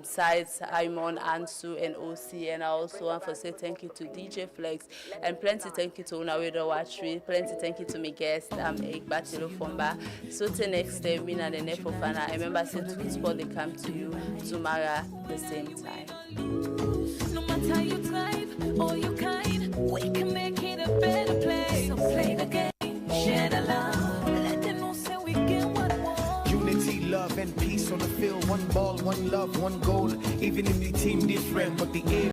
sides, Simon, Ansu and OC, and I also want to say thank you to DJ Flex and plenty thank you to Una Wedon Watchery, plenty thank you to my guest Ekbatilo Fomba. So till next time, me and the Nefofana. I remember saying to Sport they come to you tomorrow the same time. No matter you tribe or you kind, we can make it a better place. So play the game, share the love, let them know say we get what we want. Unity, love, and peace on the field. One ball, one love, one goal. Even if the team different, but the aim